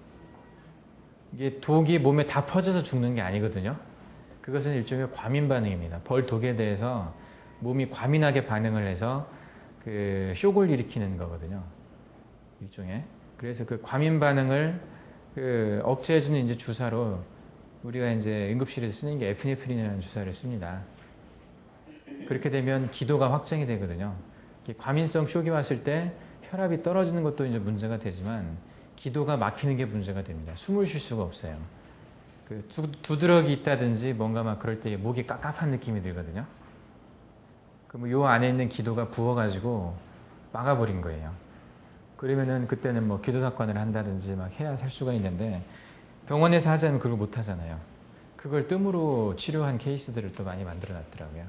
A: 이게 독이 몸에 다 퍼져서 죽는 게 아니거든요. 그것은 일종의 과민 반응입니다. 벌 독에 대해서 몸이 과민하게 반응을 해서 그 쇼크를 일으키는 거거든요. 일종의. 그래서 그 과민 반응을 그 억제해주는 이제 주사로 우리가 이제 응급실에서 쓰는 게 에피네프린이라는 주사를 씁니다. 그렇게 되면 기도가 확정이 되거든요. 과민성 쇼크가 왔을 때 혈압이 떨어지는 것도 이제 문제가 되지만 기도가 막히는 게 문제가 됩니다. 숨을 쉴 수가 없어요. 그 두드러기 있다든지 뭔가 막 그럴 때 목이 깝깝한 느낌이 들거든요. 그럼 요 안에 있는 기도가 부어가지고 막아버린 거예요. 그러면은 그때는 뭐 기도사건을 한다든지 막 해야 살 수가 있는데 병원에서 하자면 그걸 못 하잖아요. 그걸 뜸으로 치료한 케이스들을 또 많이 만들어 놨더라고요.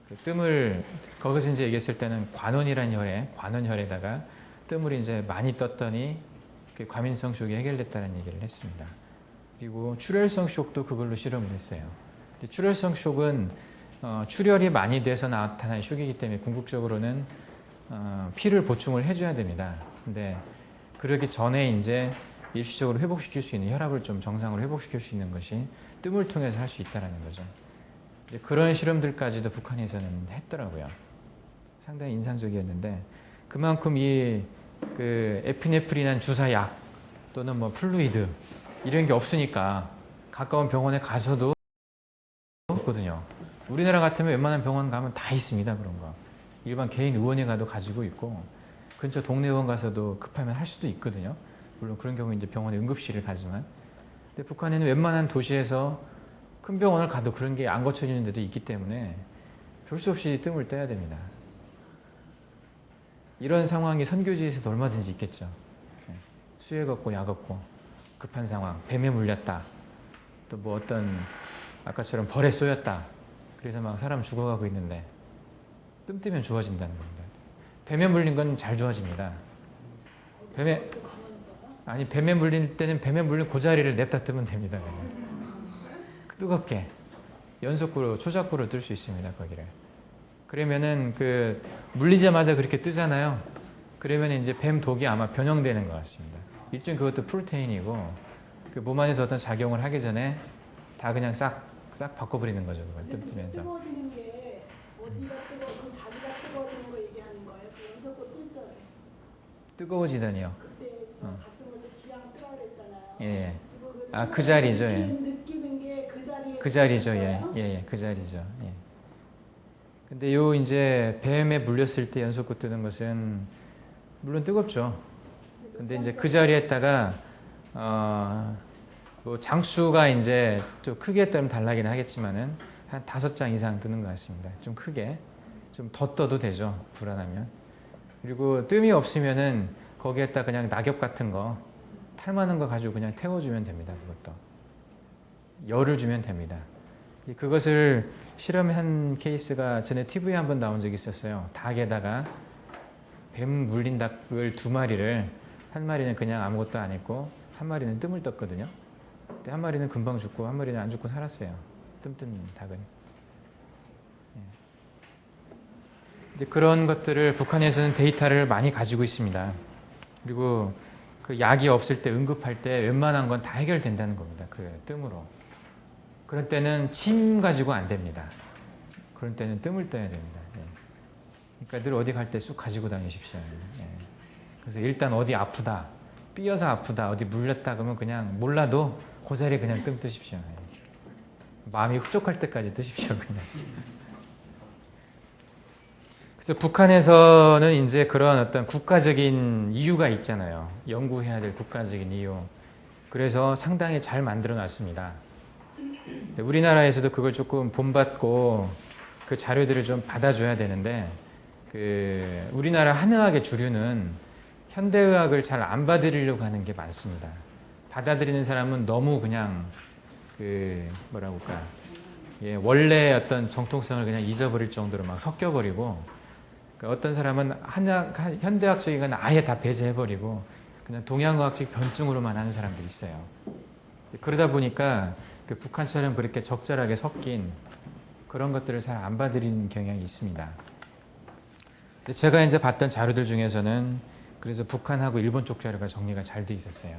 A: 그 뜸을 거기서 이제 얘기했을 때는 관원이라는 혈에 관원혈에다가 뜸을 이제 많이 떴더니 그 과민성 쇼크가 해결됐다는 얘기를 했습니다. 그리고 출혈성 쇼크도 그걸로 실험을 했어요. 근데 출혈성 쇼크는 출혈이 많이 돼서 나타난 쇼크이기 때문에 궁극적으로는 피를 보충을 해줘야 됩니다. 근데 그러기 전에 이제 일시적으로 회복시킬 수 있는 혈압을 좀 정상으로 회복시킬 수 있는 것이 뜸을 통해서 할 수 있다는 거죠. 그런 실험들까지도 북한에서는 했더라고요. 상당히 인상적이었는데 그만큼 이 그 에피네프린한 주사약 또는 뭐 플루이드 이런 게 없으니까 가까운 병원에 가서도 없거든요. 우리나라 같으면 웬만한 병원 가면 다 있습니다. 그런 거. 일반 개인 의원에 가도 가지고 있고 근처 동네 의원 가서도 급하면 할 수도 있거든요. 물론 그런 경우 이제 병원에 응급실을 가지만 근데 북한에는 웬만한 도시에서 큰 병원을 가도 그런 게 안 고쳐지는 데도 있기 때문에 별 수 없이 뜸을 떼야 됩니다. 이런 상황이 선교지에서도 얼마든지 있겠죠. 수액 없고 약 없고 급한 상황, 뱀에 물렸다. 또 뭐 어떤 아까처럼 벌에 쏘였다. 그래서 막 사람 죽어가고 있는데 뜸 뜨면 좋아진다는 겁니다. 뱀에 물린 건 잘 좋아집니다. 뱀에 물릴 때는 뱀에 물린 그 자리를 냅다 뜨면 됩니다. 뜨겁게 연속구로 초작구로 뜰 수 있습니다. 거기를. 그러면은 그 물리자마자 그렇게 뜨잖아요. 그러면 이제 뱀 독이 아마 변형되는 것 같습니다. 일종 그것도 프로테인이고 그 몸 안에서 어떤 작용을 하기 전에 다 그냥 싹 바꿔버리는 거죠. 그걸 뜨면서.
B: 뜨거워지는 게 어디가 그 자리가 뜨거워지는 거 얘기하는 거예요? 그 연속구 뜨잖아요.
A: 뜨거워지다니요.
B: 그때 가슴을 지향 뜨라 그랬잖아요.
A: 예. 아, 그 자리죠. 예.
B: 느끼는 게 그 자리에.
A: 그 자리죠. 예. 그 자리죠. 예. 근데 요 이제 뱀에 물렸을 때 연속구 뜨는 것은 물론 뜨겁죠. 근데 이제 그 자리에다가 뭐 장수가 이제 좀 크게 뜨면 달라긴 하겠지만은 한 5장 이상 뜨는 것 같습니다. 좀 크게. 좀 더 떠도 되죠. 불안하면. 그리고 뜸이 없으면은 거기에다 그냥 낙엽 같은 거, 탈 많은 거 가지고 그냥 태워주면 됩니다. 그것도. 열을 주면 됩니다. 그것을 실험한 케이스가 전에 TV에 한번 나온 적이 있었어요. 닭에다가 뱀 물린 닭을 2마리를, 한 마리는 그냥 아무것도 안 했고 한 마리는 뜸을 떴거든요. 근데 한 마리는 금방 죽고 한 마리는 안 죽고 살았어요. 뜸 뜬 닭은. 이제 그런 것들을 북한에서는 데이터를 많이 가지고 있습니다. 그리고 그 약이 없을 때 응급할 때 웬만한 건 다 해결된다는 겁니다. 그 뜸으로. 그런 때는 침 가지고 안 됩니다. 그런 때는 뜸을 떠야 됩니다. 그러니까 늘 어디 갈 때 쑥 가지고 다니십시오. 그래서 일단 어디 아프다, 삐어서 아프다, 어디 물렸다 그러면 그냥 몰라도 그 자리에 그냥 뜸 뜨십시오. 마음이 흡족할 때까지 뜨십시오. 그냥. 그래서 북한에서는 이제 그런 어떤 국가적인 이유가 있잖아요. 연구해야 될 국가적인 이유. 그래서 상당히 잘 만들어 놨습니다. 우리나라에서도 그걸 조금 본받고 그 자료들을 좀 받아줘야 되는데, 우리나라 한의학의 주류는 현대의학을 잘 안 받아들이려고 하는 게 많습니다. 받아들이는 사람은 너무 그냥 뭐라고 할까, 원래 어떤 정통성을 그냥 잊어버릴 정도로 막 섞여버리고, 어떤 사람은 현대학적인 건 아예 다 배제해버리고 그냥 동양의학적 변증으로만 하는 사람들이 있어요. 그러다 보니까 북한처럼 그렇게 적절하게 섞인 그런 것들을 잘 안 받아들이는 경향이 있습니다. 제가 이제 봤던 자료들 중에서는 그래서 북한하고 일본 쪽 자료가 정리가 잘 돼 있었어요.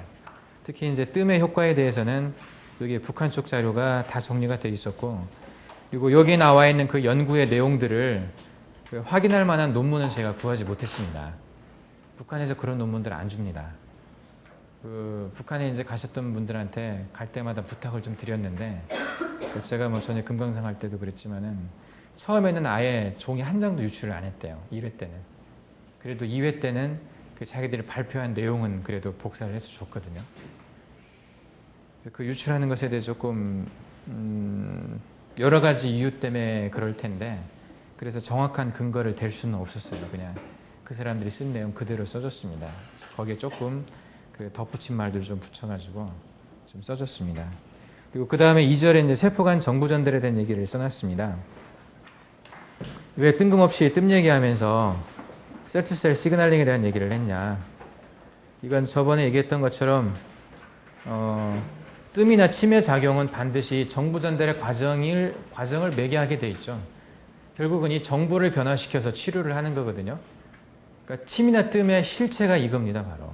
A: 특히 이제 뜸의 효과에 대해서는 여기 북한 쪽 자료가 다 정리가 돼 있었고, 그리고 여기 나와 있는 그 연구의 내용들을 확인할 만한 논문은 제가 구하지 못했습니다. 북한에서 그런 논문들 안 줍니다. 북한에 이제 가셨던 분들한테 갈 때마다 부탁을 좀 드렸는데, 제가 뭐 전에 금강산 할 때도 그랬지만은 처음에는 아예 종이 한 장도 유출을 안 했대요. 1회 때는. 그래도 2회 때는 자기들이 발표한 내용은 그래도 복사를 해서 줬거든요. 그 유출하는 것에 대해 조금 여러 가지 이유 때문에 그럴 텐데, 그래서 정확한 근거를 댈 수는 없었어요. 그냥 그 사람들이 쓴 내용 그대로 써줬습니다. 거기에 조금 덧붙인 말들 좀 붙여가지고 좀 써줬습니다. 그리고 그 다음에 2절에 이제 세포간 정부 전달에 대한 얘기를 써놨습니다. 왜 뜬금없이 뜸 얘기하면서 셀투셀 시그널링에 대한 얘기를 했냐. 이건 저번에 얘기했던 것처럼 뜸이나 침의 작용은 반드시 정보 전달의 과정을 매개하게 돼 있죠. 결국은 이 정보를 변화시켜서 치료를 하는 거거든요. 그러니까 침이나 뜸의 실체가 이겁니다. 바로.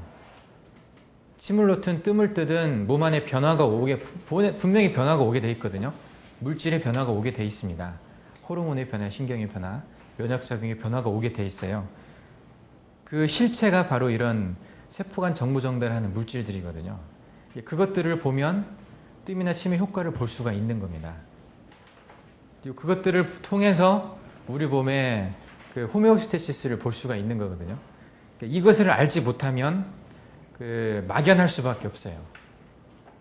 A: 침을 놓든 뜸을 뜨든 몸 안에 변화가 분명히 변화가 오게 돼 있거든요. 물질의 변화가 오게 돼 있습니다. 호르몬의 변화, 신경의 변화, 면역작용의 변화가 오게 돼 있어요. 그 실체가 바로 이런 세포간 정보 전달하는 물질들이거든요. 그것들을 보면 뜸이나 침의 효과를 볼 수가 있는 겁니다. 그리고 그것들을 통해서 우리 몸의 호메오스테시스를 볼 수가 있는 거거든요. 이것을 알지 못하면 막연할 수밖에 없어요.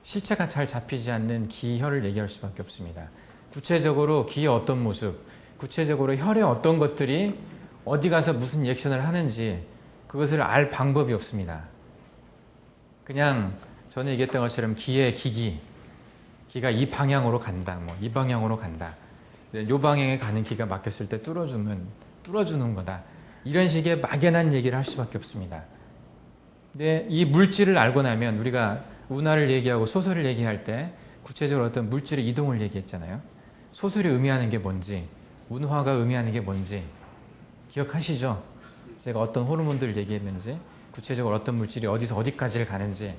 A: 실체가 잘 잡히지 않는 기혈을 얘기할 수밖에 없습니다. 구체적으로 기의 어떤 모습, 구체적으로 혈의 어떤 것들이 어디 가서 무슨 리액션을 하는지 그것을 알 방법이 없습니다. 그냥 전에 얘기했던 것처럼 기의 기가 이 방향으로 간다, 뭐 이 방향으로 간다. 요 방향에 가는 기가 막혔을 때 뚫어주는 거다. 이런 식의 막연한 얘기를 할 수밖에 없습니다. 근데 이 물질을 알고 나면 우리가 운하를 얘기하고 소설을 얘기할 때 구체적으로 어떤 물질의 이동을 얘기했잖아요. 소설이 의미하는 게 뭔지, 운화가 의미하는 게 뭔지 기억하시죠? 제가 어떤 호르몬들을 얘기했는지, 구체적으로 어떤 물질이 어디서 어디까지를 가는지,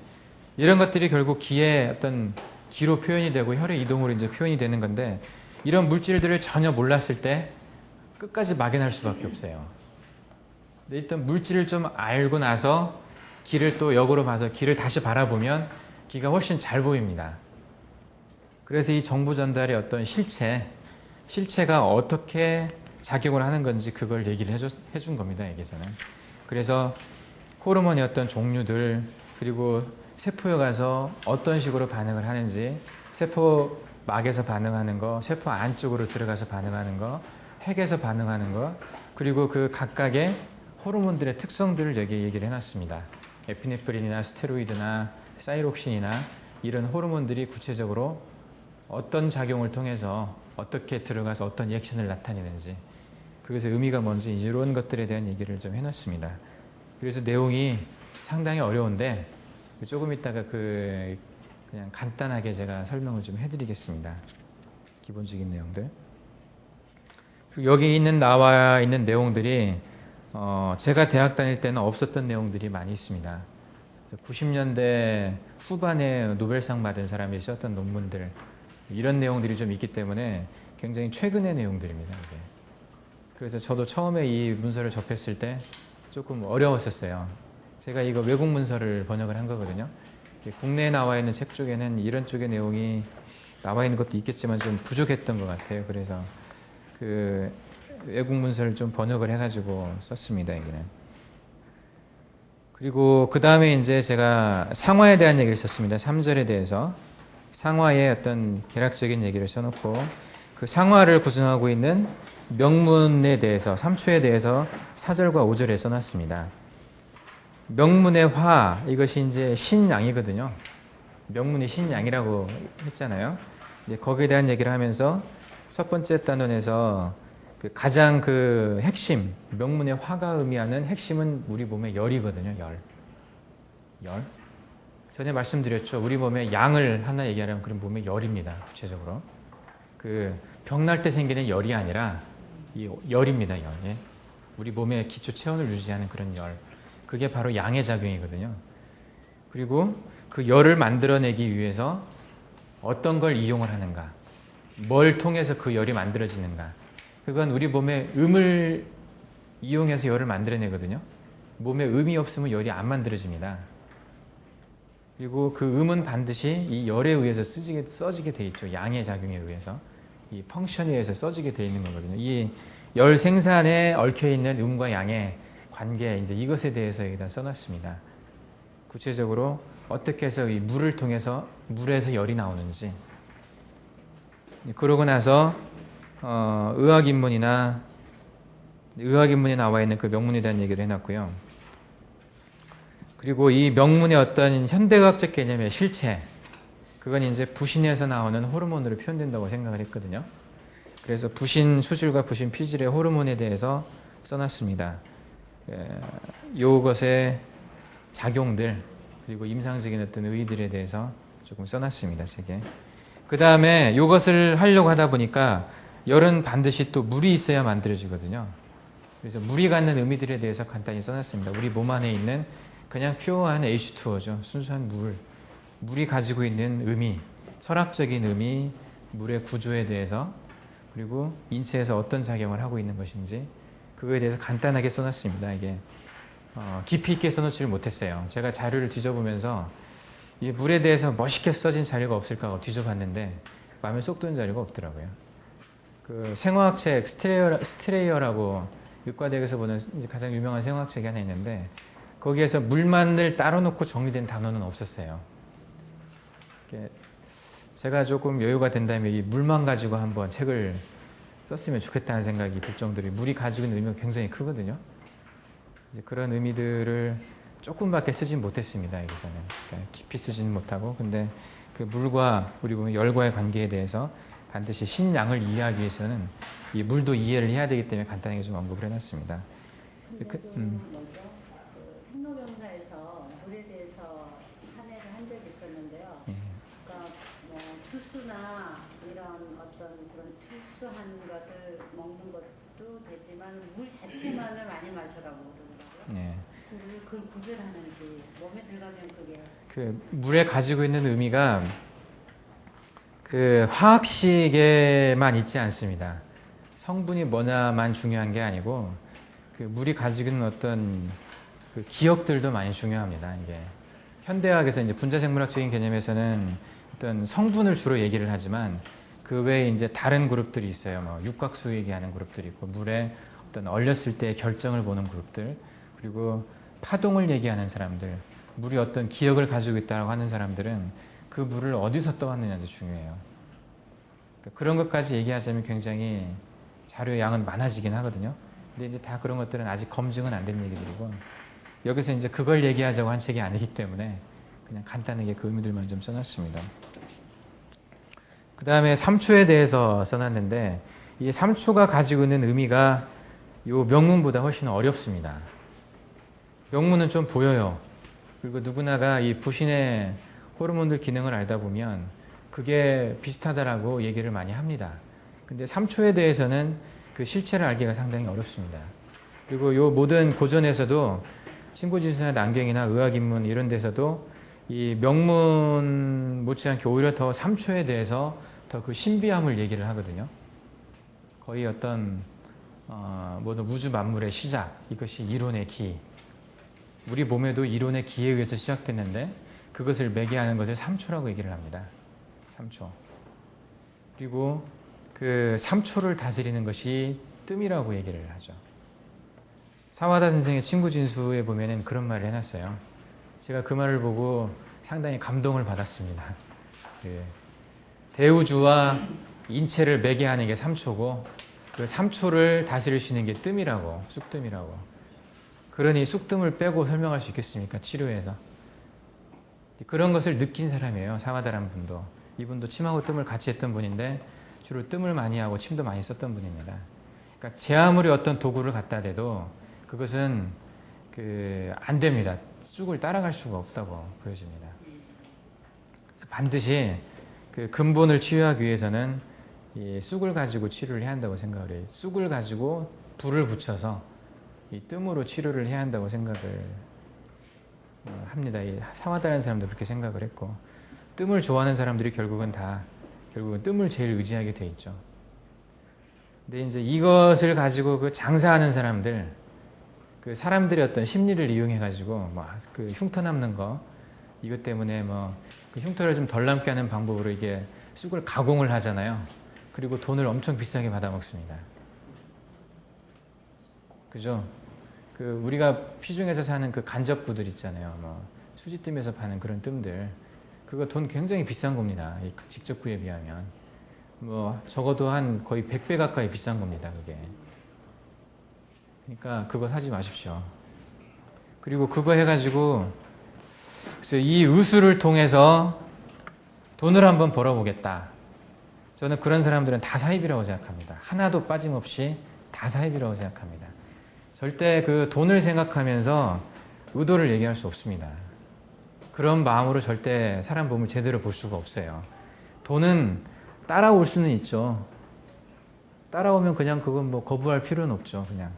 A: 이런 것들이 결국 기의 어떤 기로 표현이 되고 혈의 이동으로 이제 표현이 되는 건데, 이런 물질들을 전혀 몰랐을 때 끝까지 막연할 수밖에 없어요. 근데 일단 물질을 좀 알고 나서 기를 또 역으로 봐서 기를 다시 바라보면 기가 훨씬 잘 보입니다. 그래서 이 정보 전달의 어떤 실체가 어떻게 작용을 하는 건지 그걸 얘기를 해준 겁니다, 여기서는. 그래서 호르몬의 어떤 종류들, 그리고 세포에 가서 어떤 식으로 반응을 하는지, 세포 막에서 반응하는 거, 세포 안쪽으로 들어가서 반응하는 거, 핵에서 반응하는 거, 그리고 그 각각의 호르몬들의 특성들을 여기 얘기를 해놨습니다. 에피네프린이나 스테로이드나 사이록신이나 이런 호르몬들이 구체적으로 어떤 작용을 통해서 어떻게 들어가서 어떤 리액션을 나타내는지, 그것의 의미가 뭔지 이런 것들에 대한 얘기를 좀 해놨습니다. 그래서 내용이 상당히 어려운데 조금 이따가 그냥 간단하게 제가 설명을 좀 해드리겠습니다. 기본적인 내용들. 그리고 여기 나와 있는 내용들이 제가 대학 다닐 때는 없었던 내용들이 많이 있습니다. 90년대 후반에 노벨상 받은 사람이 썼던 논문들, 이런 내용들이 좀 있기 때문에 굉장히 최근의 내용들입니다. 이게. 그래서 저도 처음에 이 문서를 접했을 때 조금 어려웠었어요. 제가 이거 외국 문서를 번역을 한 거거든요. 국내에 나와 있는 책 쪽에는 이런 쪽의 내용이 나와 있는 것도 있겠지만 좀 부족했던 것 같아요. 그래서 그 외국 문서를 좀 번역을 해가지고 썼습니다, 여기는. 그리고 그 다음에 이제 제가 상화에 대한 얘기를 썼습니다. 3절에 대해서. 상화의 어떤 계략적인 얘기를 써놓고, 그 상화를 구성하고 있는 명문에 대해서, 3초에 대해서 4절과 5절에 써놨습니다. 명문의 화, 이것이 이제 신양이거든요. 명문이 신양이라고 했잖아요. 이제 거기에 대한 얘기를 하면서 첫 번째 단원에서 가장 핵심, 명문의 화가 의미하는 핵심은 우리 몸의 열이거든요, 열. 전에 말씀드렸죠. 우리 몸의 양을 하나 얘기하려면 그런 몸의 열입니다, 구체적으로. 병날 때 생기는 열이 아니라 이 열입니다, 열. 예? 우리 몸의 기초 체온을 유지하는 그런 열. 그게 바로 양의 작용이거든요. 그리고 그 열을 만들어내기 위해서 어떤 걸 이용을 하는가, 뭘 통해서 그 열이 만들어지는가. 그건 우리 몸의 음을 이용해서 열을 만들어내거든요. 몸에 음이 없으면 열이 안 만들어집니다. 그리고 그 음은 반드시 이 열에 의해서 써지게 돼 있죠. 양의 작용에 의해서. 이 펑션에 의해서 써지게 돼 있는 거거든요. 이 열 생산에 얽혀 있는 음과 양의 관계, 이제 이것에 대해서 여기다 써놨습니다. 구체적으로 어떻게 해서 이 물을 통해서 물에서 열이 나오는지. 그러고 나서 의학인문에 나와 있는 그 명문에 대한 얘기를 해놨고요. 그리고 이 명문의 어떤 현대과학적 개념의 실체, 그건 이제 부신에서 나오는 호르몬으로 표현된다고 생각을 했거든요. 그래서 부신 수질과 부신 피질의 호르몬에 대해서 써놨습니다. 요것의 작용들, 그리고 임상적인 어떤 의의들에 대해서 조금 써놨습니다, 책에. 그 다음에 요것을 하려고 하다 보니까 열은 반드시 또 물이 있어야 만들어지거든요. 그래서 물이 갖는 의미들에 대해서 간단히 써놨습니다. 우리 몸 안에 있는 그냥 퓨어한 H2O죠. 순수한 물이 가지고 있는 의미, 철학적인 의미, 물의 구조에 대해서, 그리고 인체에서 어떤 작용을 하고 있는 것인지, 그거에 대해서 간단하게 써놨습니다. 이게 깊이 있게 써놓지를 못했어요. 제가 자료를 뒤져보면서 이 물에 대해서 멋있게 써진 자료가 없을까 하고 뒤져봤는데 마음에 쏙 드는 자료가 없더라고요. 그 생화학책 스트레이어라고 의과대학에서 보는 가장 유명한 생화학책이 하나 있는데 거기에서 물만을 따로 놓고 정리된 단어는 없었어요. 이렇게 제가 조금 여유가 된다면 이 물만 가지고 한번 책을 썼으면 좋겠다는 생각이 들 정도로 물이 가지고 있는 의미가 굉장히 크거든요. 이제 그런 의미들을 조금밖에 쓰진 못했습니다. 여기서는 그러니까 깊이 쓰지는 못하고, 근데 그 물과 그리고 열과의 관계에 대해서 반드시 신양을 이해하기 위해서는 이 물도 이해를 해야 되기 때문에 간단하게 좀 언급을 해놨습니다.
C: 근데 뭐죠? 그 생로병사에서 물에 대해서 한해를 한 적이 있었는데요.
A: 예.
C: 그러니까 뭐 주스나 이런 어떤 그런 주스한 것을 먹는 것도 되지만 물 자체만을 많이 마시라고 그러더라고요.
A: 예.
C: 근데 그걸 구별하는지 몸에 들어가면 그게
A: 그 물에 가지고 있는 의미가 그 화학식에만 있지 않습니다. 성분이 뭐냐만 중요한 게 아니고 그 물이 가지고 있는 어떤 그 기억들도 많이 중요합니다. 이게 현대학에서 이제 분자생물학적인 개념에서는 어떤 성분을 주로 얘기를 하지만 그 외에 이제 다른 그룹들이 있어요. 뭐 육각수 얘기하는 그룹들이 있고 물에 어떤 얼렸을 때 결정을 보는 그룹들, 그리고 파동을 얘기하는 사람들, 물이 어떤 기억을 가지고 있다고 하는 사람들은 그 물을 어디서 떠왔느냐도 중요해요. 그러니까 그런 것까지 얘기하자면 굉장히 자료의 양은 많아지긴 하거든요. 근데 이제 다 그런 것들은 아직 검증은 안 된 얘기들이고, 여기서 이제 그걸 얘기하자고 한 책이 아니기 때문에 그냥 간단하게 그 의미들만 좀 써놨습니다. 그 다음에 3초에 대해서 써놨는데, 이 3초가 가지고 있는 의미가 요 명문보다 훨씬 어렵습니다. 명문은 좀 보여요. 그리고 누구나가 이 부신의 호르몬들 기능을 알다 보면 그게 비슷하다라고 얘기를 많이 합니다. 근데 3초에 대해서는 그 실체를 알기가 상당히 어렵습니다. 그리고 요 모든 고전에서도 신구진수나 난경이나 의학인문 이런 데서도 이 명문 못지않게 오히려 더 3초에 대해서 더 그 신비함을 얘기를 하거든요. 거의 어떤 모든 우주 만물의 시작, 이것이 이론의 기. 우리 몸에도 이론의 기에 의해서 시작됐는데 그것을 매개하는 것을 3초라고 얘기를 합니다. 3초. 그리고 그 3초를 다스리는 것이 뜸이라고 얘기를 하죠. 사와다 선생의 친구 진수에 보면은 그런 말을 해놨어요. 제가 그 말을 보고 상당히 감동을 받았습니다. 그 대우주와 인체를 매개하는 게 3초고 그 3초를 다스릴 수 있는 게 뜸이라고, 쑥뜸이라고. 그러니 쑥뜸을 빼고 설명할 수 있겠습니까? 치료에서. 그런 것을 느낀 사람이에요. 사와다라는 분도. 이분도 침하고 뜸을 같이 했던 분인데 주로 뜸을 많이 하고 침도 많이 썼던 분입니다. 그러니까 제 아무리 어떤 도구를 갖다 대도 그것은 안 됩니다. 쑥을 따라갈 수가 없다고 보여집니다. 반드시 그 근본을 치유하기 위해서는 이 쑥을 가지고 치료를 해야 한다고 생각을 해요. 쑥을 가지고 불을 붙여서 이 뜸으로 치료를 해야 한다고 생각을 합니다. 이 사와다라는 사람도 그렇게 생각을 했고, 뜸을 좋아하는 사람들이 결국은 뜸을 제일 의지하게 돼 있죠. 근데 이제 이것을 가지고 그 장사하는 사람들, 그 사람들의 어떤 심리를 이용해 가지고 그 흉터 남는 거, 이것 때문에 그 흉터를 좀 덜 남게 하는 방법으로 이게 쑥을 가공을 하잖아요. 그리고 돈을 엄청 비싸게 받아먹습니다. 그죠? 그 우리가 피중에서 사는 그 간접구들 있잖아요. 수지뜸에서 파는 그런 뜸들, 그거 돈 굉장히 비싼 겁니다. 이 직접 구에 비하면 적어도 한 거의 100배 가까이 비싼 겁니다. 그게. 그러니까 그거 사지 마십시오. 그리고 그거 해가지고 그래서 이 의술을 통해서 돈을 한번 벌어보겠다. 저는 그런 사람들은 다 사입이라고 생각합니다. 하나도 빠짐없이 다 사입이라고 생각합니다. 절대 그 돈을 생각하면서 의도를 얘기할 수 없습니다. 그런 마음으로 절대 사람 몸을 제대로 볼 수가 없어요. 돈은 따라올 수는 있죠. 따라오면 그냥 그건 거부할 필요는 없죠. 그냥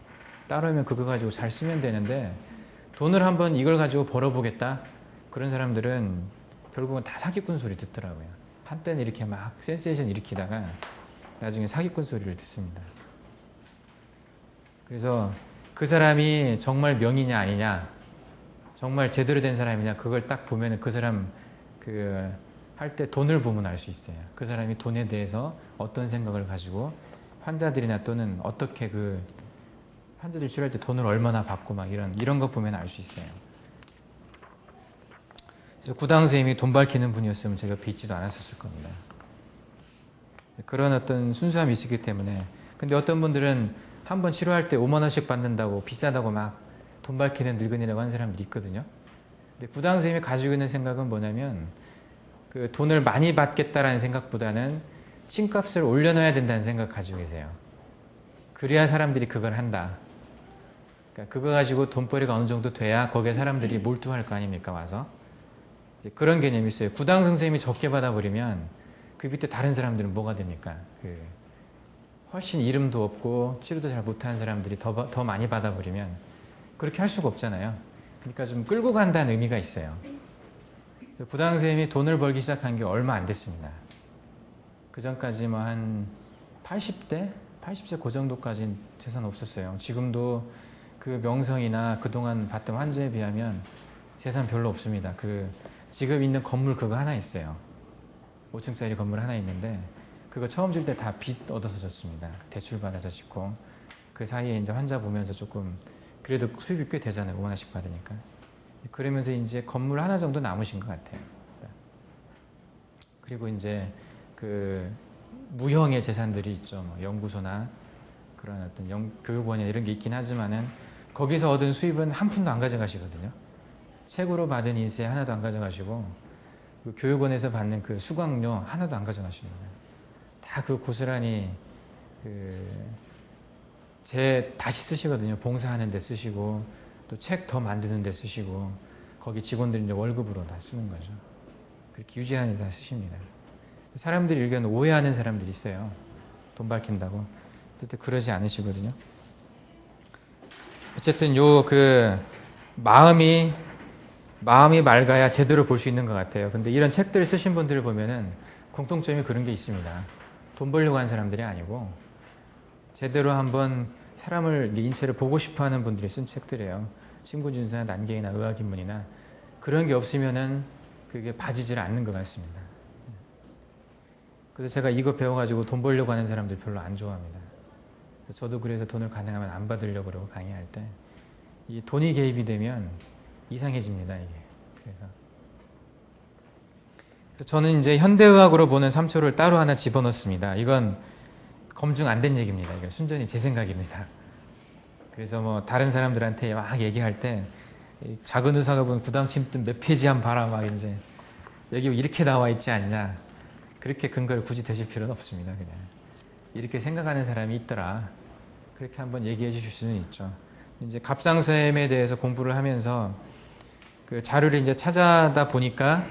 A: 따라오면 그거 가지고 잘 쓰면 되는데, 돈을 한번 이걸 가지고 벌어보겠다. 그런 사람들은 결국은 다 사기꾼 소리 듣더라고요. 한때는 이렇게 막 센세이션 일으키다가 나중에 사기꾼 소리를 듣습니다. 그래서 그 사람이 정말 명이냐 아니냐, 정말 제대로 된 사람이냐, 그걸 딱 보면 그 사람 할 때 돈을 보면 알 수 있어요. 그 사람이 돈에 대해서 어떤 생각을 가지고 환자들이나 또는 어떻게 환자들 치료할 때 돈을 얼마나 받고 이런 거 보면 알 수 있어요. 구당 선생님이 돈 밝히는 분이었으면 제가 옆에 있지도 않았었을 겁니다. 그런 어떤 순수함이 있었기 때문에. 근데 어떤 분들은 한 번 치료할 때 5만 원씩 받는다고 비싸다고 막 돈 밝히는 늙은이라고 하는 사람들이 있거든요. 근데 구당 선생님이 가지고 있는 생각은 뭐냐면 그 돈을 많이 받겠다라는 생각보다는 찐값을 올려놔야 된다는 생각 가지고 계세요. 그래야 사람들이 그걸 한다. 그러니까 그거 가지고 돈벌이가 어느 정도 돼야 거기에 사람들이 몰두할 거 아닙니까, 와서. 이제 그런 개념이 있어요. 구당 선생님이 적게 받아버리면 그 밑에 다른 사람들은 뭐가 됩니까? 훨씬 이름도 없고 치료도 잘 못하는 사람들이 더 많이 받아버리면 그렇게 할 수가 없잖아요. 그러니까 좀 끌고 간다는 의미가 있어요. 구당 선생님이 돈을 벌기 시작한 게 얼마 안 됐습니다. 그 전까지 뭐 한 80대 그 정도까지 재산 없었어요. 지금도 그 명성이나 그동안 봤던 환자에 비하면 재산 별로 없습니다. 지금 있는 건물 그거 하나 있어요. 5층짜리 건물 하나 있는데 그거 처음 질 때 다 빚 얻어서 줬습니다. 대출 받아서 짓고 그 사이에 이제 환자 보면서 조금 그래도 수입이 꽤 되잖아요. 5만 원씩 받으니까. 그러면서 이제 건물 하나 정도 남으신 것 같아요. 그리고 이제 그 무형의 재산들이 있죠. 뭐 연구소나 그런 어떤 교육원이나 이런 게 있긴 하지만은 거기서 얻은 수입은 한 푼도 안 가져가시거든요. 책으로 받은 인세 하나도 안 가져가시고 그 교육원에서 받는 그 수강료 하나도 안 가져가십니다. 다 그 고스란히 다시 쓰시거든요. 봉사하는 데 쓰시고 또 책 더 만드는 데 쓰시고 거기 직원들 이제 월급으로 다 쓰는 거죠. 그렇게 유지하는 데 다 쓰십니다. 사람들이 일견 오해하는 사람들이 있어요. 돈 밝힌다고. 어쨌든 그러지 않으시거든요. 어쨌든 마음이 맑아야 제대로 볼 수 있는 것 같아요. 근데 이런 책들을 쓰신 분들을 보면은 공통점이 그런 게 있습니다. 돈 벌려고 하는 사람들이 아니고 제대로 한번 사람을 인체를 보고 싶어하는 분들이 쓴 책들이에요. 신구준수나 난개이나 의학인문이나 그런 게 없으면은 그게 봐지질 않는 것 같습니다. 그래서 제가 이거 배워가지고 돈 벌려고 하는 사람들 별로 안 좋아합니다. 저도 그래서 돈을 가능하면 안 받으려고 그러고 강의할 때 이 돈이 개입이 되면 이상해집니다, 이게. 그래서 저는 이제 현대의학으로 보는 3초를 따로 하나 집어넣습니다. 이건 검증 안 된 얘기입니다. 이건 순전히 제 생각입니다. 그래서 뭐 다른 사람들한테 막 얘기할 때 작은 의사가 본 구당침뜬 몇 페이지 한 봐라 막 이제 여기 이렇게 나와 있지 않냐. 그렇게 근거를 굳이 대실 필요는 없습니다. 그냥 이렇게 생각하는 사람이 있더라. 그렇게 한번 얘기해 주실 수는 있죠. 이제 갑상샘에 대해서 공부를 하면서 그 자료를 이제 찾아다 보니까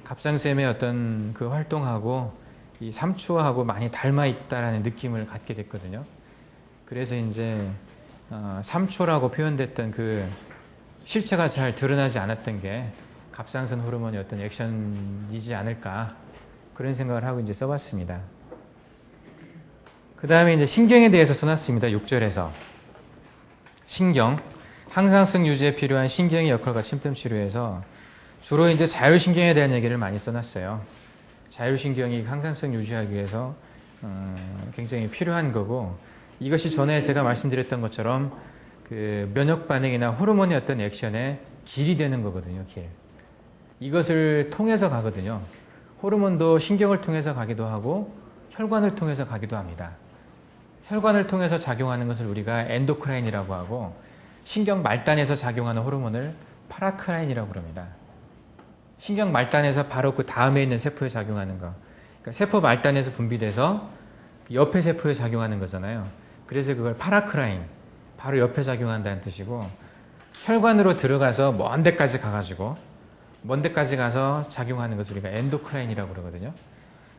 A: 갑상샘의 어떤 그 활동하고 이 삼초하고 많이 닮아 있다라는 느낌을 갖게 됐거든요. 그래서 이제 삼초라고 표현됐던 그 실체가 잘 드러나지 않았던 게 갑상선 호르몬의 어떤 액션이지 않을까 그런 생각을 하고 이제 써봤습니다. 그 다음에 이제 신경에 대해서 써놨습니다. 6절에서 신경, 항상성 유지에 필요한 신경의 역할과 심틈 치료에서 주로 이제 자율신경에 대한 얘기를 많이 써놨어요. 자율신경이 항상성 유지하기 위해서 굉장히 필요한 거고 이것이 전에 제가 말씀드렸던 것처럼 그 면역 반응이나 호르몬의 어떤 액션의 길이 되는 거거든요. 길. 이것을 통해서 가거든요. 호르몬도 신경을 통해서 가기도 하고 혈관을 통해서 가기도 합니다. 혈관을 통해서 작용하는 것을 우리가 엔도크라인이라고 하고 신경 말단에서 작용하는 호르몬을 파라크라인이라고 그럽니다. 신경 말단에서 바로 그 다음에 있는 세포에 작용하는 거. 그러니까 세포 말단에서 분비돼서 옆에 세포에 작용하는 거잖아요. 그래서 그걸 파라크라인, 바로 옆에 작용한다는 뜻이고 혈관으로 들어가서 먼 데까지 가가지고 먼 데까지 가서 작용하는 것을 우리가 엔도크라인이라고 그러거든요.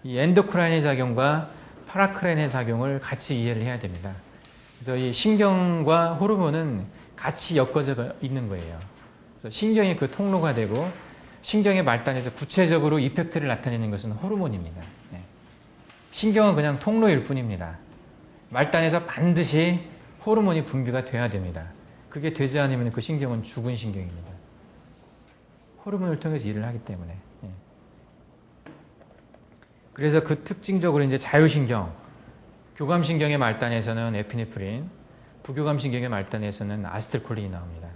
A: 이 엔도크라인의 작용과 파라크라인의 작용을 같이 이해를 해야 됩니다. 그래서 이 신경과 호르몬은 같이 엮어져 있는 거예요. 그래서 신경이 그 통로가 되고 신경의 말단에서 구체적으로 이펙트를 나타내는 것은 호르몬입니다. 신경은 그냥 통로일 뿐입니다. 말단에서 반드시 호르몬이 분비가 돼야 됩니다. 그게 되지 않으면 그 신경은 죽은 신경입니다. 호르몬을 통해서 일을 하기 때문에. 그래서 그 특징적으로 이제 자율신경, 교감신경의 말단에서는 에피네프린, 부교감신경의 말단에서는 아세틸콜린이 나옵니다.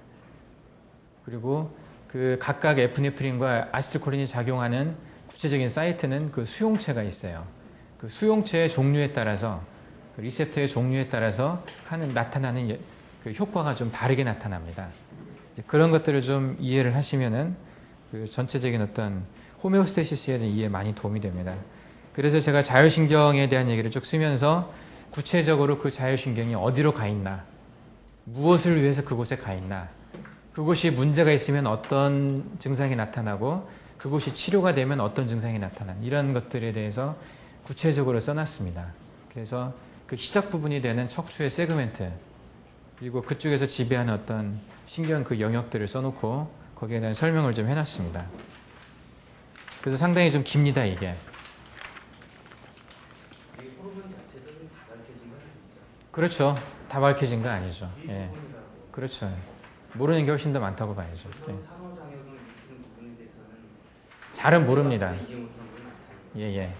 A: 그리고 그 각각 에프네프린과 아세틸콜린이 작용하는 구체적인 사이트는 그 수용체가 있어요. 그 수용체의 종류에 따라서 그 리셉터의 종류에 따라서 나타나는 그 효과가 좀 다르게 나타납니다. 그런 것들을 좀 이해를 하시면은 그 전체적인 어떤 호메오스테시스에 대한 이해에 많이 도움이 됩니다. 그래서 제가 자율신경에 대한 얘기를 쭉 쓰면서 구체적으로 그 자율신경이 어디로 가 있나, 무엇을 위해서 그곳에 가 있나, 그곳이 문제가 있으면 어떤 증상이 나타나고 그곳이 치료가 되면 어떤 증상이 나타나는 이런 것들에 대해서 구체적으로 써놨습니다. 그래서 그 시작 부분이 되는 척추의 세그멘트 그리고 그쪽에서 지배하는 어떤 신경 그 영역들을 써놓고 거기에 대한 설명을 좀 해놨습니다. 그래서 상당히 좀 깁니다, 이게.
D: 이 호르몬 자체도 다 밝혀진 건 아니죠.
A: 그렇죠. 다 밝혀진 거 아니죠.
D: 이
A: 예.
D: 부분이라고.
A: 그렇죠. 모르는 게 훨씬 더 많다고 봐야죠. 예.
D: 산후장애를 느끼는 부분에 대해서는
A: 잘은 모릅니다.
D: 이해 못하는 건 많아요.
A: 예, 예.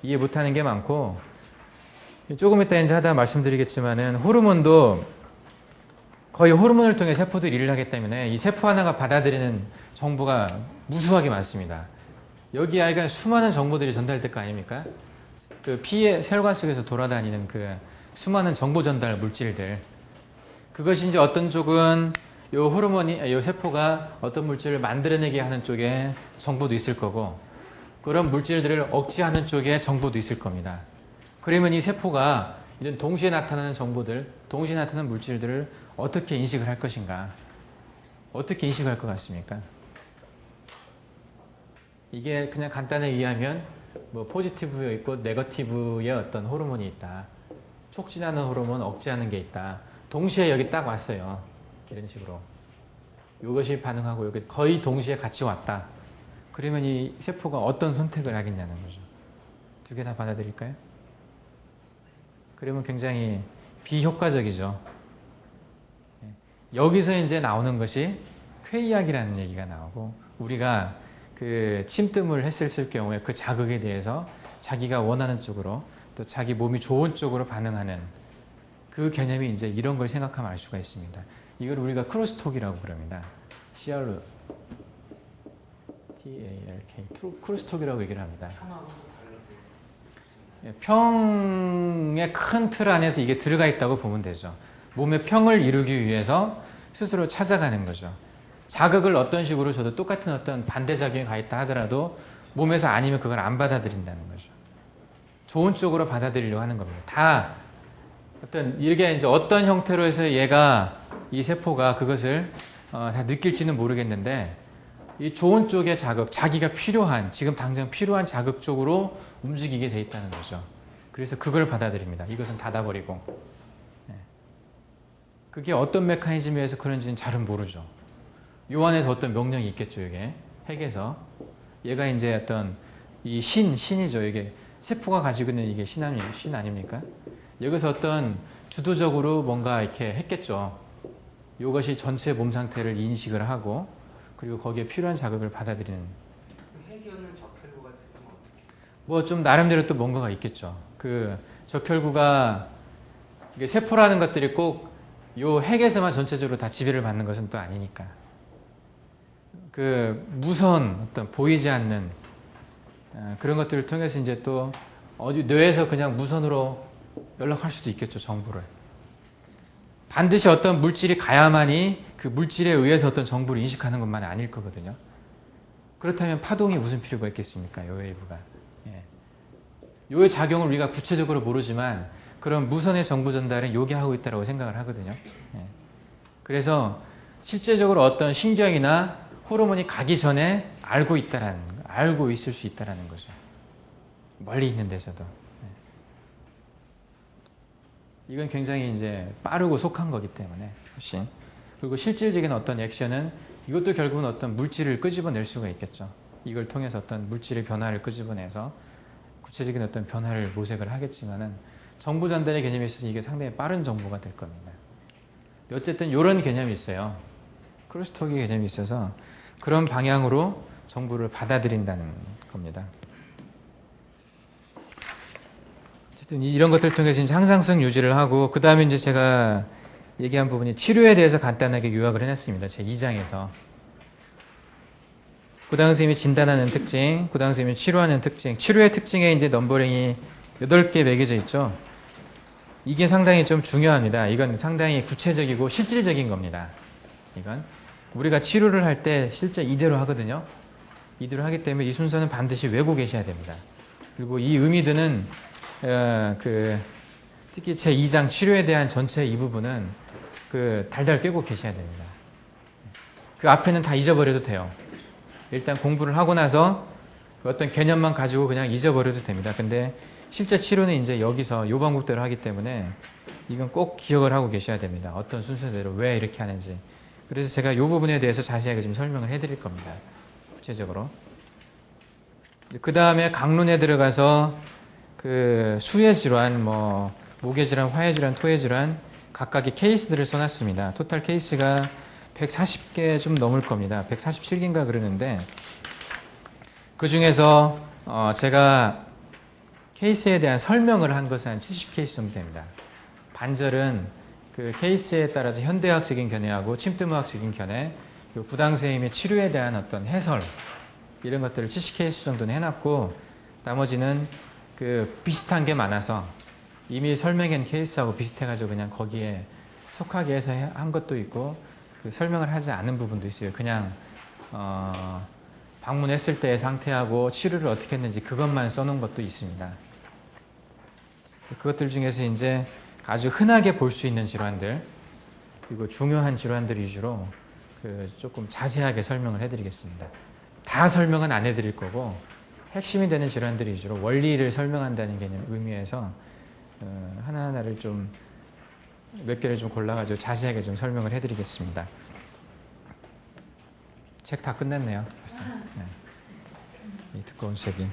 A: 이해 못하는 게 많고, 조금 이따 이제 하다 말씀드리겠지만은, 호르몬도 거의 호르몬을 통해 세포들이 일을 하기 때문에 이 세포 하나가 받아들이는 정보가 무수하게 많습니다. 여기 아이가 수많은 정보들이 전달될 거 아닙니까? 그 피의 혈관 속에서 돌아다니는 그 수많은 정보 전달 물질들. 그것이 이제 어떤 쪽은 요 호르몬이, 요 세포가 어떤 물질을 만들어내게 하는 쪽에 정보도 있을 거고, 그런 물질들을 억제하는 쪽에 정보도 있을 겁니다. 그러면 이 세포가 이런 동시에 나타나는 정보들, 동시에 나타나는 물질들을 어떻게 인식을 할 것인가? 어떻게 인식할 것 같습니까? 이게 그냥 간단하게 이해하면 뭐 포지티브에 있고 네거티브의 어떤 호르몬이 있다. 촉진하는 호르몬, 억제하는 게 있다. 동시에 여기 딱 왔어요. 이런 식으로. 이것이 반응하고 여기 거의 동시에 같이 왔다. 그러면 이 세포가 어떤 선택을 하겠냐는 거죠. 두 개 다 받아들일까요? 그러면 굉장히 비효과적이죠. 여기서 이제 나오는 것이 쾌이약이라는 얘기가 나오고, 우리가 그 침뜸을 했을 경우에 그 자극에 대해서 자기가 원하는 쪽으로 또 자기 몸이 좋은 쪽으로 반응하는 그 개념이 이제 이런 걸 생각하면 알 수가 있습니다. 이걸 우리가 크로스톡이라고 부릅니다. CR로 TALK 크로스톡이라고 얘기를 합니다. 평의 큰 틀 안에서 이게 들어가 있다고 보면 되죠. 몸의 평을 이루기 위해서 스스로 찾아가는 거죠. 자극을 어떤 식으로 줘도 똑같은 어떤 반대작용이 가 있다 하더라도 몸에서 아니면 그걸 안 받아들인다는 거죠. 좋은 쪽으로 받아들이려고 하는 겁니다. 다 이게 이제 어떤 형태로 해서 얘가 이 세포가 그것을 다 느낄지는 모르겠는데, 이 좋은 쪽의 자극, 자기가 필요한, 지금 당장 필요한 자극 쪽으로 움직이게 돼 있다는 거죠. 그래서 그걸 받아들입니다. 이것은 닫아버리고. 그게 어떤 메커니즘에서 그런지는 잘은 모르죠. 요 안에서 어떤 명령이 있겠죠, 이게. 핵에서. 얘가 이제 어떤 이 신이죠. 이게 세포가 가지고 있는 이게 신 아닙니까? 여기서 어떤 주도적으로 뭔가 이렇게 했겠죠. 이것이 전체 몸 상태를 인식을 하고, 그리고 거기에 필요한 자극을 받아들이는.
D: 해결은 적혈구 같은 건 어떻게?
A: 뭐 좀 나름대로 또 뭔가가 있겠죠. 그 적혈구가 이게 세포라는 것들이 꼭 요 핵에서만 전체적으로 다 지배를 받는 것은 또 아니니까. 그 무선 어떤 보이지 않는 그런 것들을 통해서 이제 또 어디 뇌에서 그냥 무선으로 연락할 수도 있겠죠, 정보를. 반드시 어떤 물질이 가야만이 그 물질에 의해서 어떤 정보를 인식하는 것만이 아닐 거거든요. 그렇다면 파동이 무슨 필요가 있겠습니까? 요 웨이브가. 요의 작용을 우리가 구체적으로 모르지만 그런 무선의 정보 전달은 요게 하고 있다고 생각을 하거든요. 그래서 실제적으로 어떤 신경이나 호르몬이 가기 전에 알고 있을 수 있다라는 거죠. 멀리 있는 데서도. 이건 굉장히 이제 빠르고 속한 거기 때문에 훨씬. 그리고 실질적인 어떤 액션은 이것도 결국은 어떤 물질을 끄집어낼 수가 있겠죠. 이걸 통해서 어떤 물질의 변화를 끄집어내서 구체적인 어떤 변화를 모색을 하겠지만은 정보 전달의 개념에 있어서 이게 상당히 빠른 정보가 될 겁니다. 어쨌든 이런 개념이 있어요. 크로스톡의 개념이 있어서 그런 방향으로 정보를 받아들인다는 겁니다. 어쨌든 이런 것들을 통해서 이제 항상성 유지를 하고, 그 다음에 이제 제가 얘기한 부분이 치료에 대해서 간단하게 요약을 해놨습니다. 제 2장에서. 구당 선생님이 진단하는 특징, 구당 선생님이 치료하는 특징, 치료의 특징에 이제 넘버링이 8개 매겨져 있죠. 이게 상당히 좀 중요합니다. 이건 상당히 구체적이고 실질적인 겁니다. 이건 우리가 치료를 할 때 실제 이대로 하거든요. 이대로 하기 때문에 이 순서는 반드시 외고 계셔야 됩니다. 그리고 이 의미드는 특히 제 2장 치료에 대한 전체 이 부분은 달달 꿰고 계셔야 됩니다. 그 앞에는 다 잊어버려도 돼요. 일단 공부를 하고 나서 어떤 개념만 가지고 그냥 잊어버려도 됩니다. 근데 실제 치료는 이제 여기서 요 방법대로 하기 때문에 이건 꼭 기억을 하고 계셔야 됩니다. 어떤 순서대로 왜 이렇게 하는지. 그래서 제가 이 부분에 대해서 자세하게 좀 설명을 해드릴 겁니다. 구체적으로. 그 다음에 강론에 들어가서 수의 질환, 목의 질환, 화의 질환, 토의 질환 각각의 케이스들을 써놨습니다. 토탈 케이스가 140개 좀 넘을 겁니다. 147개인가 그러는데 그 중에서 제가 케이스에 대한 설명을 한 것은 한 70케이스 정도 됩니다. 반절은 그 케이스에 따라서 현대학적인 견해하고 침뜸의학적인 견해, 그리고 구당 선생님의 치료에 대한 어떤 해설 이런 것들을 70케이스 정도는 해놨고 나머지는 비슷한 게 많아서 이미 설명한 케이스하고 비슷해가지고 그냥 거기에 속하게 해서 한 것도 있고 설명을 하지 않은 부분도 있어요. 그냥 방문했을 때의 상태하고 치료를 어떻게 했는지 그것만 써놓은 것도 있습니다. 그것들 중에서 이제 아주 흔하게 볼 수 있는 질환들 그리고 중요한 질환들 위주로 조금 자세하게 설명을 해드리겠습니다. 다 설명은 안 해드릴 거고 핵심이 되는 질환들 위주로 원리를 설명한다는 개념 의미에서 하나하나를 좀 몇 개를 좀 골라가지고 자세하게 좀 설명을 해드리겠습니다. 책 다 끝냈네요. 벌써. 네. 이 두꺼운 책이.